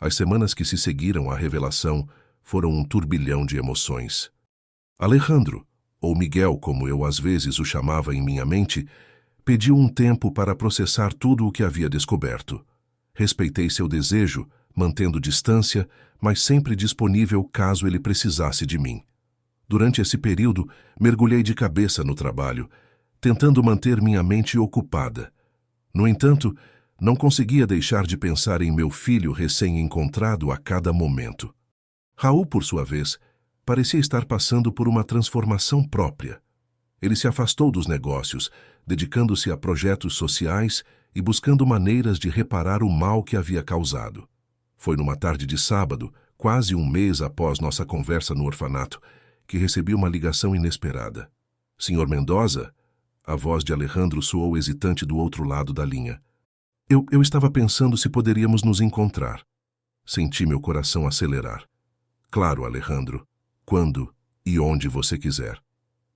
As semanas que se seguiram à revelação foram um turbilhão de emoções. Alejandro, ou Miguel, como eu às vezes o chamava em minha mente, pediu um tempo para processar tudo o que havia descoberto. Respeitei seu desejo, mantendo distância, mas sempre disponível caso ele precisasse de mim. Durante esse período, mergulhei de cabeça no trabalho, tentando manter minha mente ocupada. No entanto, não conseguia deixar de pensar em meu filho recém-encontrado a cada momento. Raul, por sua vez, parecia estar passando por uma transformação própria. Ele se afastou dos negócios, dedicando-se a projetos sociais e buscando maneiras de reparar o mal que havia causado. Foi numa tarde de sábado, quase um mês após nossa conversa no orfanato, que recebi uma ligação inesperada. Senhor Mendoza? A voz de Alejandro soou hesitante do outro lado da linha. Eu estava pensando se poderíamos nos encontrar. Senti meu coração acelerar. Claro, Alejandro. Quando e onde você quiser.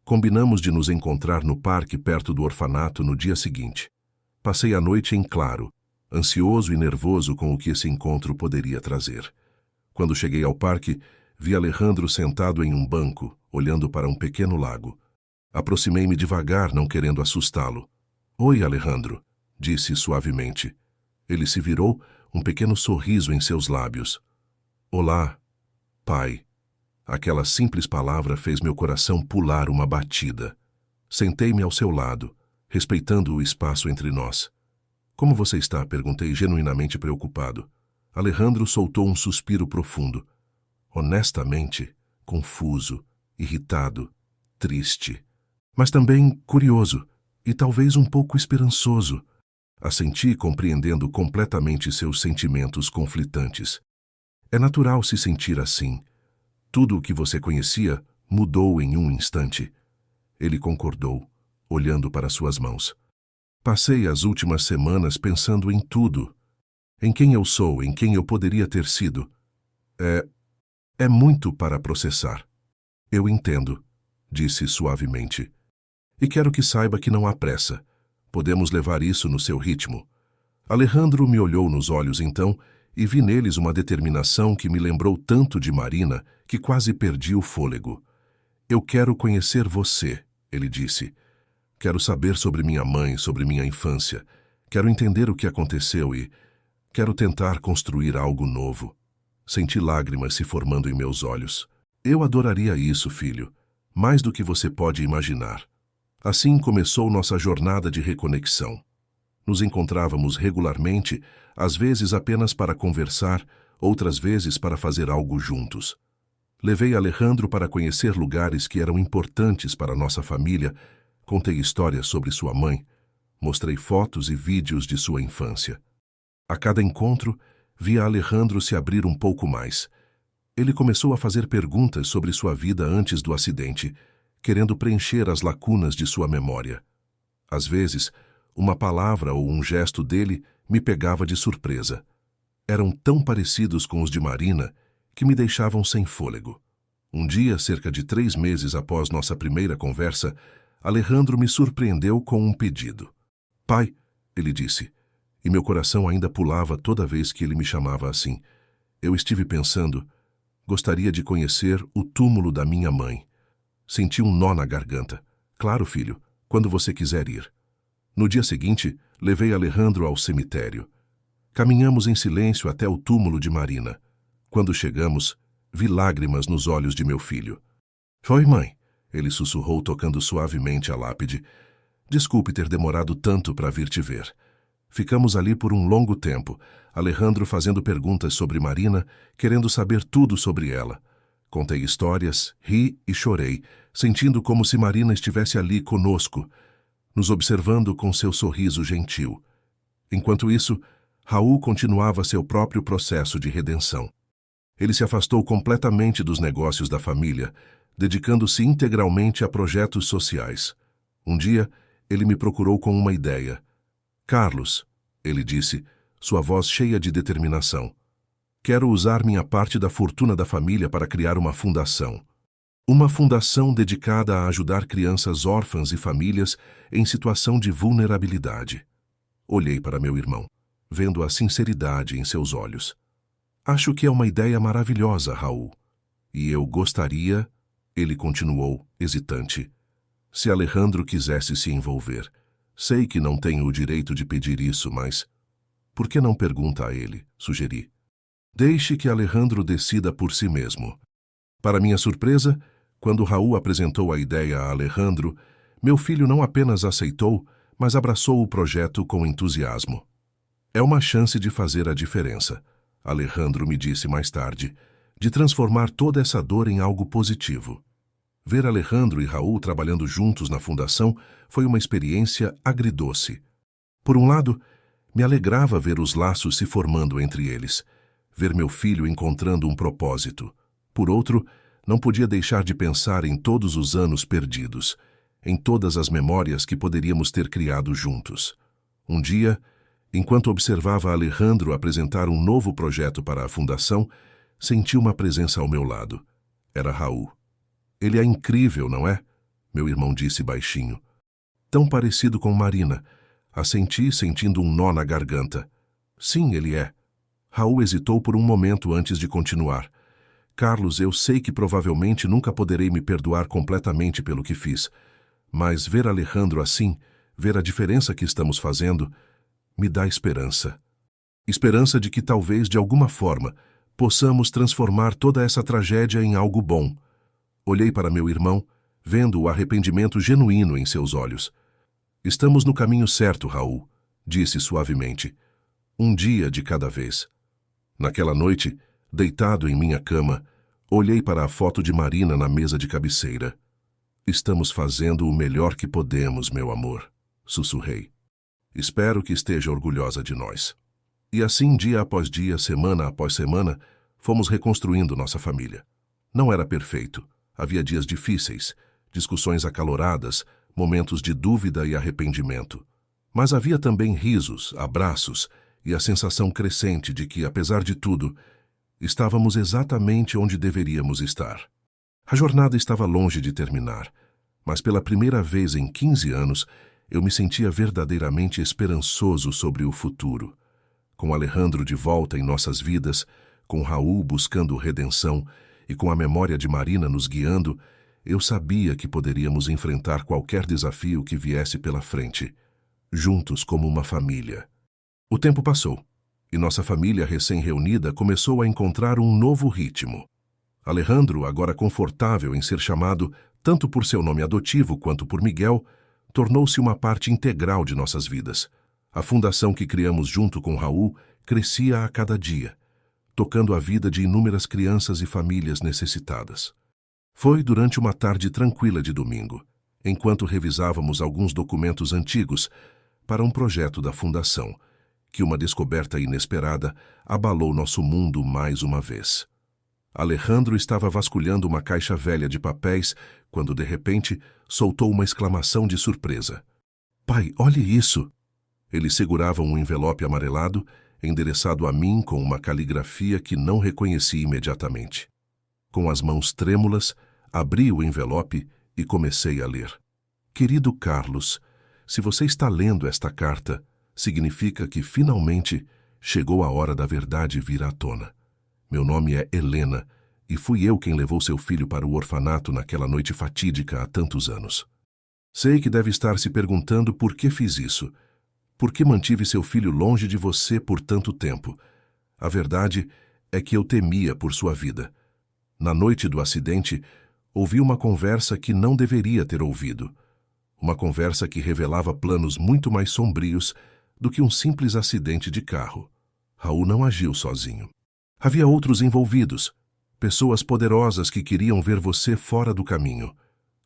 Combinamos de nos encontrar no parque perto do orfanato no dia seguinte. Passei a noite em claro, ansioso e nervoso com o que esse encontro poderia trazer. Quando cheguei ao parque, vi Alejandro sentado em um banco, olhando para um pequeno lago. Aproximei-me devagar, não querendo assustá-lo. Oi, Alejandro, disse suavemente. Ele se virou, um pequeno sorriso em seus lábios. Olá, pai. Aquela simples palavra fez meu coração pular uma batida. Sentei-me ao seu lado, respeitando o espaço entre nós. Como você está? Perguntei genuinamente preocupado. Alejandro soltou um suspiro profundo. Honestamente, confuso, irritado, triste. Mas também curioso e talvez um pouco esperançoso. Assenti, compreendendo completamente seus sentimentos conflitantes. É natural se sentir assim. Tudo o que você conhecia mudou em um instante. Ele concordou, olhando para suas mãos. Passei as últimas semanas pensando em tudo. Em quem eu sou, em quem eu poderia ter sido. É muito para processar. Eu entendo, disse suavemente. E quero que saiba que não há pressa. Podemos levar isso no seu ritmo. Alejandro me olhou nos olhos então e vi neles uma determinação que me lembrou tanto de Marina que quase perdi o fôlego. Eu quero conhecer você, ele disse. Quero saber sobre minha mãe, sobre minha infância. Quero entender o que aconteceu e quero tentar construir algo novo. Senti lágrimas se formando em meus olhos. Eu adoraria isso, filho, mais do que você pode imaginar. Assim começou nossa jornada de reconexão. Nos encontrávamos regularmente, às vezes apenas para conversar, outras vezes para fazer algo juntos. Levei Alejandro para conhecer lugares que eram importantes para nossa família, contei histórias sobre sua mãe, mostrei fotos e vídeos de sua infância. A cada encontro, via Alejandro se abrir um pouco mais. Ele começou a fazer perguntas sobre sua vida antes do acidente, querendo preencher as lacunas de sua memória. Às vezes, uma palavra ou um gesto dele me pegava de surpresa. Eram tão parecidos com os de Marina que me deixavam sem fôlego. Um dia, cerca de 3 meses após nossa primeira conversa, Alejandro me surpreendeu com um pedido. Pai, ele disse, e meu coração ainda pulava toda vez que ele me chamava assim. Eu estive pensando, gostaria de conhecer o túmulo da minha mãe. Senti um nó na garganta. Claro, filho, quando você quiser ir. No dia seguinte, levei Alejandro ao cemitério. Caminhamos em silêncio até o túmulo de Marina. Quando chegamos, vi lágrimas nos olhos de meu filho. Foi, mãe, ele sussurrou tocando suavemente a lápide. Desculpe ter demorado tanto para vir te ver. Ficamos ali por um longo tempo, Alejandro fazendo perguntas sobre Marina, querendo saber tudo sobre ela. Contei histórias, ri e chorei, sentindo como se Marina estivesse ali conosco, nos observando com seu sorriso gentil. Enquanto isso, Raul continuava seu próprio processo de redenção. Ele se afastou completamente dos negócios da família, dedicando-se integralmente a projetos sociais. Um dia, ele me procurou com uma ideia. Carlos, ele disse, sua voz cheia de determinação. Quero usar minha parte da fortuna da família para criar uma fundação. Uma fundação dedicada a ajudar crianças órfãs e famílias em situação de vulnerabilidade. Olhei para meu irmão, vendo a sinceridade em seus olhos. Acho que é uma ideia maravilhosa, Raul. E eu gostaria, ele continuou, hesitante, se Alejandro quisesse se envolver. Sei que não tenho o direito de pedir isso, mas por que não pergunta a ele? Sugeri. Deixe que Alejandro decida por si mesmo. Para minha surpresa, quando Raul apresentou a ideia a Alejandro, meu filho não apenas aceitou, mas abraçou o projeto com entusiasmo. É uma chance de fazer a diferença, Alejandro me disse mais tarde, de transformar toda essa dor em algo positivo. Ver Alejandro e Raul trabalhando juntos na fundação foi uma experiência agridoce. Por um lado, me alegrava ver os laços se formando entre eles. ver meu filho encontrando um propósito. Por outro, não podia deixar de pensar em todos os anos perdidos, em todas as memórias que poderíamos ter criado juntos. Um dia, enquanto observava Alejandro apresentar um novo projeto para a fundação, senti uma presença ao meu lado. Era Raul. Ele é incrível, não é? Meu irmão disse baixinho. Tão parecido com Marina. Assenti, sentindo um nó na garganta. Sim, ele é. Raul hesitou por um momento antes de continuar. Carlos, eu sei que provavelmente nunca poderei me perdoar completamente pelo que fiz, mas ver Alejandro assim, ver a diferença que estamos fazendo, me dá esperança. Esperança de que talvez, de alguma forma, possamos transformar toda essa tragédia em algo bom. Olhei para meu irmão, vendo o arrependimento genuíno em seus olhos. Estamos no caminho certo, Raul, disse suavemente. Um dia de cada vez. Naquela noite, deitado em minha cama, olhei para a foto de Marina na mesa de cabeceira. Estamos fazendo o melhor que podemos, meu amor, sussurrei. Espero que esteja orgulhosa de nós. E assim, dia após dia, semana após semana, fomos reconstruindo nossa família. Não era perfeito. Havia dias difíceis, discussões acaloradas, momentos de dúvida e arrependimento. Mas havia também risos, abraços e a sensação crescente de que, apesar de tudo, estávamos exatamente onde deveríamos estar. A jornada estava longe de terminar, mas pela primeira vez em 15 anos, eu me sentia verdadeiramente esperançoso sobre o futuro. Com Alejandro de volta em nossas vidas, com Raul buscando redenção e com a memória de Marina nos guiando, eu sabia que poderíamos enfrentar qualquer desafio que viesse pela frente, juntos como uma família. O tempo passou, e nossa família recém-reunida começou a encontrar um novo ritmo. Alejandro, agora confortável em ser chamado tanto por seu nome adotivo quanto por Miguel, tornou-se uma parte integral de nossas vidas. A fundação que criamos junto com Raul crescia a cada dia, tocando a vida de inúmeras crianças e famílias necessitadas. Foi durante uma tarde tranquila de domingo, enquanto revisávamos alguns documentos antigos para um projeto da fundação, que uma descoberta inesperada abalou nosso mundo mais uma vez. Alejandro estava vasculhando uma caixa velha de papéis quando, de repente, soltou uma exclamação de surpresa. Pai, olhe isso! Ele segurava um envelope amarelado, endereçado a mim com uma caligrafia que não reconheci imediatamente. Com as mãos trêmulas, abri o envelope e comecei a ler. Querido Carlos, se você está lendo esta carta, significa que, finalmente, chegou a hora da verdade vir à tona. Meu nome é Helena, e fui eu quem levou seu filho para o orfanato naquela noite fatídica há tantos anos. Sei que deve estar se perguntando por que fiz isso. Por que mantive seu filho longe de você por tanto tempo? A verdade é que eu temia por sua vida. Na noite do acidente, ouvi uma conversa que não deveria ter ouvido. Uma conversa que revelava planos muito mais sombrios do que um simples acidente de carro. Raul não agiu sozinho. Havia outros envolvidos, pessoas poderosas que queriam ver você fora do caminho.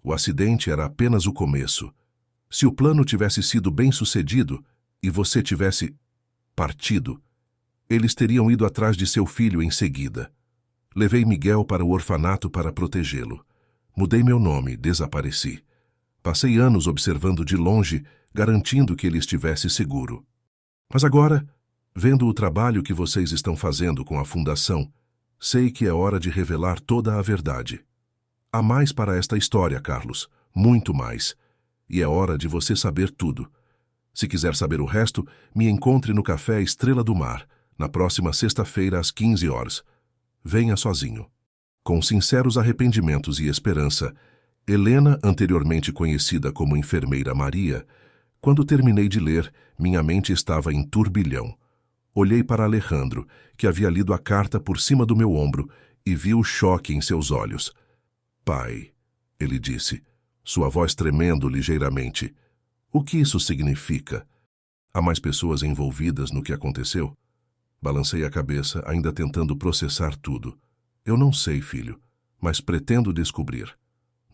O acidente era apenas o começo. Se o plano tivesse sido bem-sucedido e você tivesse partido, eles teriam ido atrás de seu filho em seguida. Levei Miguel para o orfanato para protegê-lo. Mudei meu nome, desapareci. Passei anos observando de longe, garantindo que ele estivesse seguro. Mas agora, vendo o trabalho que vocês estão fazendo com a fundação, sei que é hora de revelar toda a verdade. Há mais para esta história, Carlos, muito mais. E é hora de você saber tudo. Se quiser saber o resto, me encontre no Café Estrela do Mar, na próxima sexta-feira às 15 horas. Venha sozinho. Com sinceros arrependimentos e esperança, Helena, anteriormente conhecida como Enfermeira Maria, quando terminei de ler, minha mente estava em turbilhão. Olhei para Alejandro, que havia lido a carta por cima do meu ombro, e vi o choque em seus olhos. Pai, ele disse, sua voz tremendo ligeiramente. O que isso significa? Há mais pessoas envolvidas no que aconteceu? Balancei a cabeça, ainda tentando processar tudo. Eu não sei, filho, mas pretendo descobrir.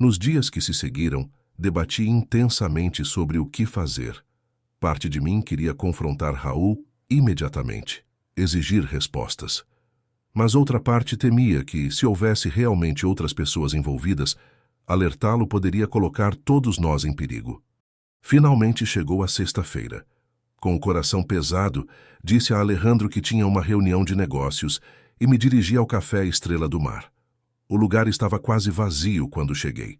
Nos dias que se seguiram, debati intensamente sobre o que fazer. Parte de mim queria confrontar Raul imediatamente, exigir respostas. Mas outra parte temia que, se houvesse realmente outras pessoas envolvidas, alertá-lo poderia colocar todos nós em perigo. Finalmente chegou a sexta-feira. Com o coração pesado, disse a Alejandro que tinha uma reunião de negócios e me dirigi ao Café Estrela do Mar. O lugar estava quase vazio quando cheguei.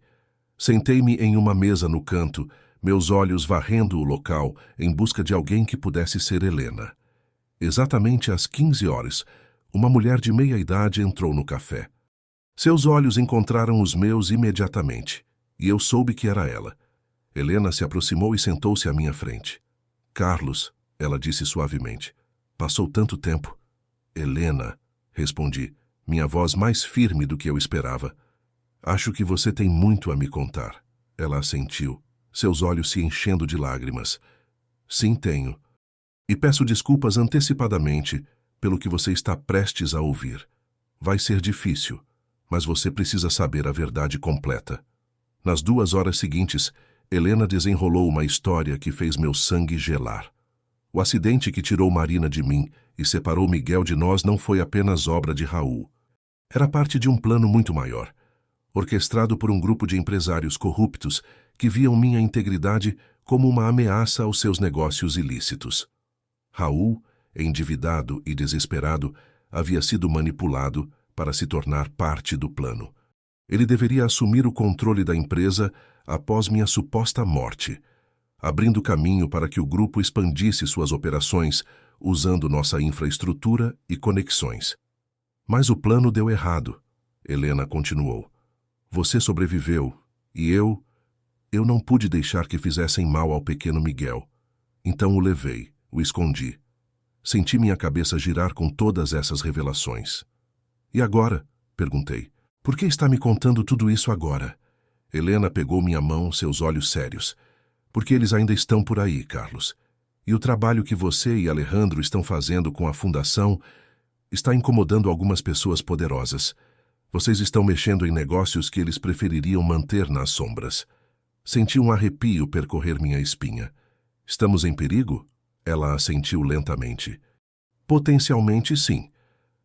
Sentei-me em uma mesa no canto, meus olhos varrendo o local em busca de alguém que pudesse ser Helena. Exatamente às 15 horas, uma mulher de meia-idade entrou no café. Seus olhos encontraram os meus imediatamente, e eu soube que era ela. Helena se aproximou e sentou-se à minha frente. Carlos, ela disse suavemente, passou tanto tempo. Helena, respondi, minha voz mais firme do que eu esperava. Acho que você tem muito a me contar. Ela assentiu, seus olhos se enchendo de lágrimas. Sim, tenho. E peço desculpas antecipadamente pelo que você está prestes a ouvir. Vai ser difícil, mas você precisa saber a verdade completa. Nas 2 horas seguintes, Helena desenrolou uma história que fez meu sangue gelar. O acidente que tirou Marina de mim e separou Miguel de nós não foi apenas obra de Raul. Era parte de um plano muito maior, orquestrado por um grupo de empresários corruptos que viam minha integridade como uma ameaça aos seus negócios ilícitos. Raul, endividado e desesperado, havia sido manipulado para se tornar parte do plano. Ele deveria assumir o controle da empresa após minha suposta morte, abrindo caminho para que o grupo expandisse suas operações usando nossa infraestrutura e conexões. Mas o plano deu errado. Helena continuou. Você sobreviveu, e eu não pude deixar que fizessem mal ao pequeno Miguel. Então o levei, o escondi. Senti minha cabeça girar com todas essas revelações. E agora? Perguntei. Por que está me contando tudo isso agora? Helena pegou minha mão, seus olhos sérios. Porque eles ainda estão por aí, Carlos. E o trabalho que você e Alejandro estão fazendo com a fundação está incomodando algumas pessoas poderosas. Vocês estão mexendo em negócios que eles prefeririam manter nas sombras. Senti um arrepio percorrer minha espinha. Estamos em perigo? Ela assentiu lentamente. Potencialmente, sim.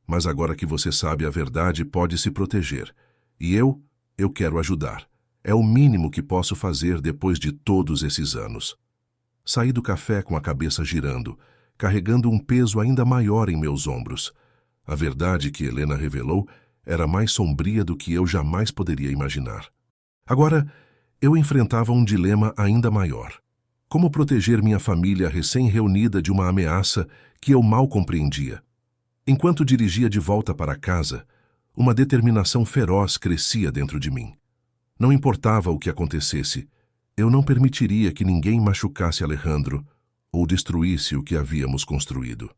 Mas agora que você sabe a verdade, pode se proteger. E eu quero ajudar. É o mínimo que posso fazer depois de todos esses anos. Saí do café com a cabeça girando, carregando um peso ainda maior em meus ombros. A verdade que Helena revelou era mais sombria do que eu jamais poderia imaginar. Agora, eu enfrentava um dilema ainda maior. Como proteger minha família recém-reunida de uma ameaça que eu mal compreendia? Enquanto dirigia de volta para casa, uma determinação feroz crescia dentro de mim. Não importava o que acontecesse, eu não permitiria que ninguém machucasse Alejandro ou destruísse o que havíamos construído.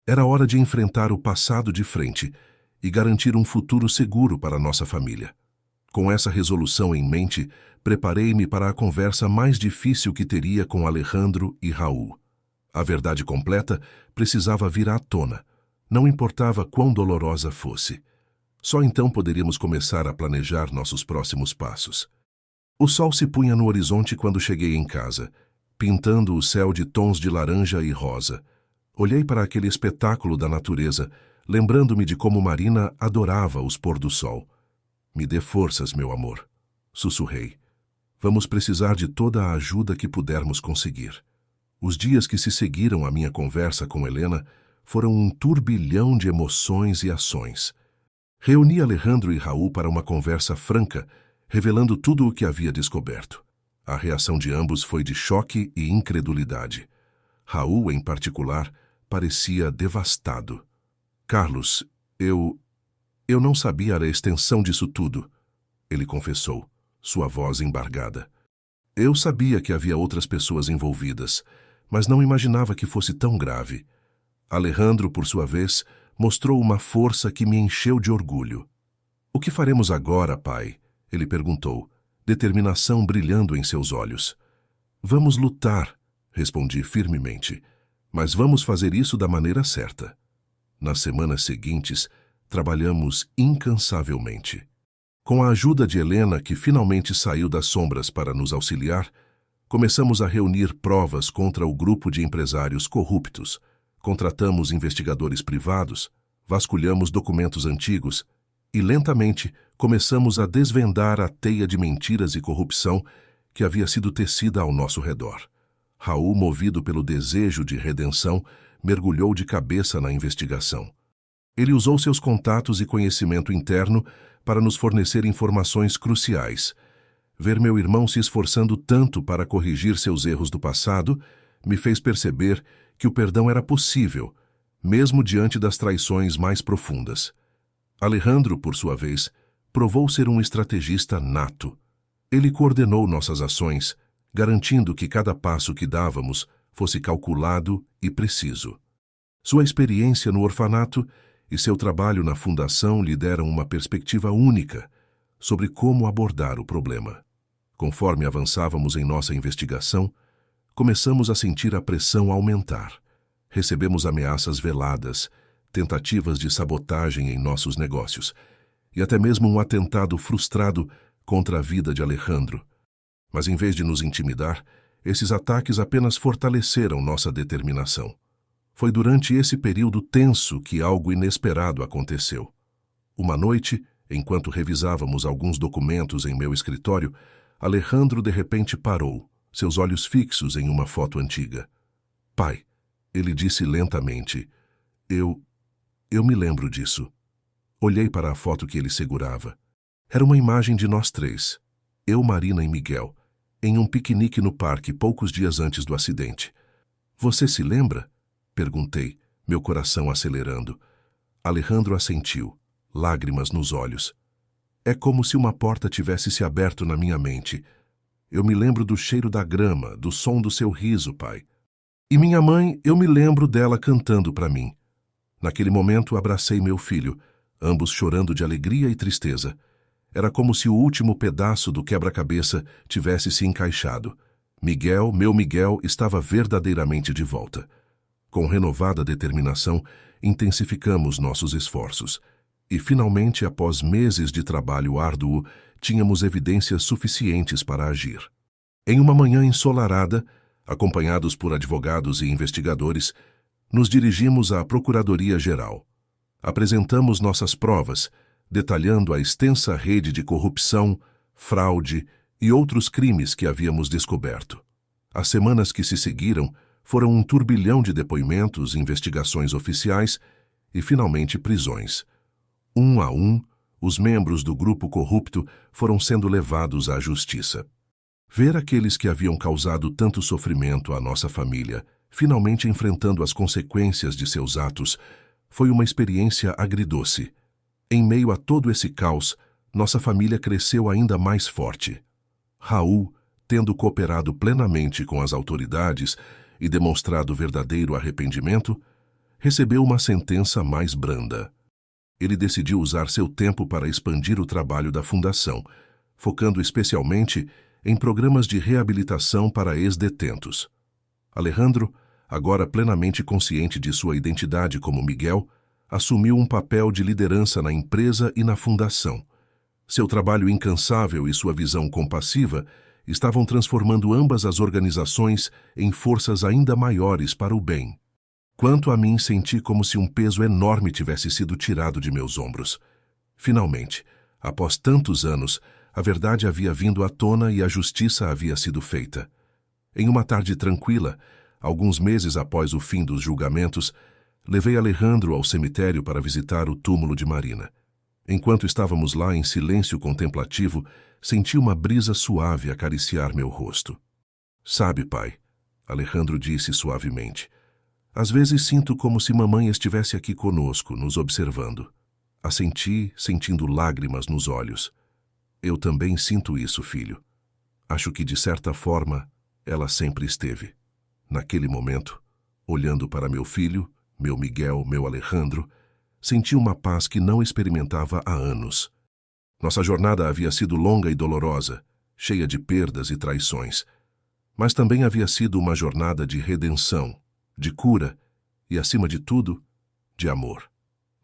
Era hora de enfrentar o passado de frente e garantir um futuro seguro para nossa família. Com essa resolução em mente, preparei-me para a conversa mais difícil que teria com Alejandro e Raul. A verdade completa precisava vir à tona, não importava quão dolorosa fosse. Só então poderíamos começar a planejar nossos próximos passos. O sol se punha no horizonte quando cheguei em casa, pintando o céu de tons de laranja e rosa. Olhei para aquele espetáculo da natureza, lembrando-me de como Marina adorava os pôr do sol. Me dê forças, meu amor, sussurrei. Vamos precisar de toda a ajuda que pudermos conseguir. Os dias que se seguiram à minha conversa com Helena foram um turbilhão de emoções e ações. Reuni Alejandro e Raul para uma conversa franca, revelando tudo o que havia descoberto. A reação de ambos foi de choque e incredulidade. Raul, em particular, parecia devastado. Carlos, eu não sabia a extensão disso tudo, ele confessou, sua voz embargada. Eu sabia que havia outras pessoas envolvidas, mas não imaginava que fosse tão grave. Alejandro, por sua vez, mostrou uma força que me encheu de orgulho. O que faremos agora, pai? Ele perguntou, determinação brilhando em seus olhos. Vamos lutar, respondi firmemente, mas vamos fazer isso da maneira certa. Nas semanas seguintes, trabalhamos incansavelmente. Com a ajuda de Helena, que finalmente saiu das sombras para nos auxiliar, começamos a reunir provas contra o grupo de empresários corruptos. Contratamos investigadores privados, Vasculhamos documentos antigos e, lentamente, começamos a desvendar a teia de mentiras e corrupção que havia sido tecida ao nosso redor. Raul, movido pelo desejo de redenção, mergulhou de cabeça na investigação. Ele usou seus contatos e conhecimento interno para nos fornecer informações cruciais. Ver meu irmão se esforçando tanto para corrigir seus erros do passado me fez perceber que o perdão era possível, mesmo diante das traições mais profundas. Alejandro, por sua vez, provou ser um estrategista nato. Ele coordenou nossas ações, garantindo que cada passo que dávamos fosse calculado e preciso. Sua experiência no orfanato e seu trabalho na fundação lhe deram uma perspectiva única sobre como abordar o problema. Conforme avançávamos em nossa investigação, começamos a sentir a pressão aumentar. Recebemos ameaças veladas, tentativas de sabotagem em nossos negócios e até mesmo um atentado frustrado contra a vida de Alejandro. Mas em vez de nos intimidar, esses ataques apenas fortaleceram nossa determinação. Foi durante esse período tenso que algo inesperado aconteceu. Uma noite, enquanto revisávamos alguns documentos em meu escritório, Alejandro de repente parou, seus olhos fixos em uma foto antiga. "Pai", ele disse lentamente, Eu me lembro disso." Olhei para a foto que ele segurava. Era uma imagem de nós três, eu, Marina e Miguel, em um piquenique no parque poucos dias antes do acidente. "Você se lembra?" perguntei, meu coração acelerando. Alejandro assentiu, lágrimas nos olhos. "É como se uma porta tivesse se aberto na minha mente. Eu me lembro do cheiro da grama, do som do seu riso, pai. E minha mãe, eu me lembro dela cantando para mim." Naquele momento, abracei meu filho, ambos chorando de alegria e tristeza. Era como se o último pedaço do quebra-cabeça tivesse se encaixado. Miguel, meu Miguel, estava verdadeiramente de volta. Com renovada determinação, intensificamos nossos esforços. E, finalmente, após meses de trabalho árduo, tínhamos evidências suficientes para agir. Em uma manhã ensolarada, acompanhados por advogados e investigadores, nos dirigimos à Procuradoria-Geral. Apresentamos nossas provas, detalhando a extensa rede de corrupção, fraude e outros crimes que havíamos descoberto. As semanas que se seguiram foram um turbilhão de depoimentos, investigações oficiais e, finalmente, prisões. Um a um, os membros do grupo corrupto foram sendo levados à justiça. Ver aqueles que haviam causado tanto sofrimento à nossa família finalmente enfrentando as consequências de seus atos foi uma experiência agridoce. Em meio a todo esse caos, nossa família cresceu ainda mais forte. Raul, tendo cooperado plenamente com as autoridades e demonstrado verdadeiro arrependimento, recebeu uma sentença mais branda. Ele decidiu usar seu tempo para expandir o trabalho da fundação, focando especialmente em programas de reabilitação para ex-detentos. Alejandro, agora plenamente consciente de sua identidade como Miguel, assumiu um papel de liderança na empresa e na fundação. Seu trabalho incansável e sua visão compassiva estavam transformando ambas as organizações em forças ainda maiores para o bem. Quanto a mim, senti como se um peso enorme tivesse sido tirado de meus ombros. Finalmente, após tantos anos, a verdade havia vindo à tona e a justiça havia sido feita. Em uma tarde tranquila, alguns meses após o fim dos julgamentos, levei Alejandro ao cemitério para visitar o túmulo de Marina. Enquanto estávamos lá em silêncio contemplativo, senti uma brisa suave acariciar meu rosto. "Sabe, pai", Alejandro disse suavemente, "às vezes sinto como se mamãe estivesse aqui conosco, nos observando." Assenti, sentindo lágrimas nos olhos. "Eu também sinto isso, filho. Acho que, de certa forma, ela sempre esteve." Naquele momento, olhando para meu filho, meu Miguel, meu Alejandro, senti uma paz que não experimentava há anos. Nossa jornada havia sido longa e dolorosa, cheia de perdas e traições, mas também havia sido uma jornada de redenção, de cura e, acima de tudo, de amor.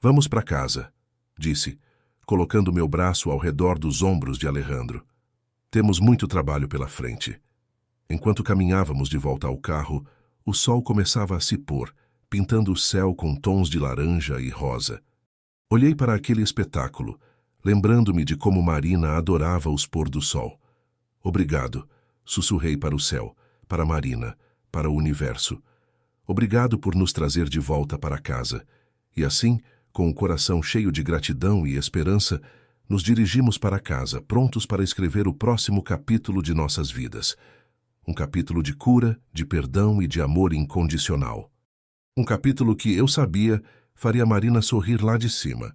"Vamos para casa", disse, colocando meu braço ao redor dos ombros de Alejandro. "Temos muito trabalho pela frente." Enquanto caminhávamos de volta ao carro, o sol começava a se pôr, pintando o céu com tons de laranja e rosa. Olhei para aquele espetáculo, lembrando-me de como Marina adorava os pôr do sol. Obrigado, sussurrei para o céu, para Marina, para o universo. Obrigado por nos trazer de volta para casa. E assim, com o coração cheio de gratidão e esperança, nos dirigimos para casa, prontos para escrever o próximo capítulo de nossas vidas. Um capítulo de cura, de perdão e de amor incondicional. Um capítulo que, eu sabia, faria Marina sorrir lá de cima,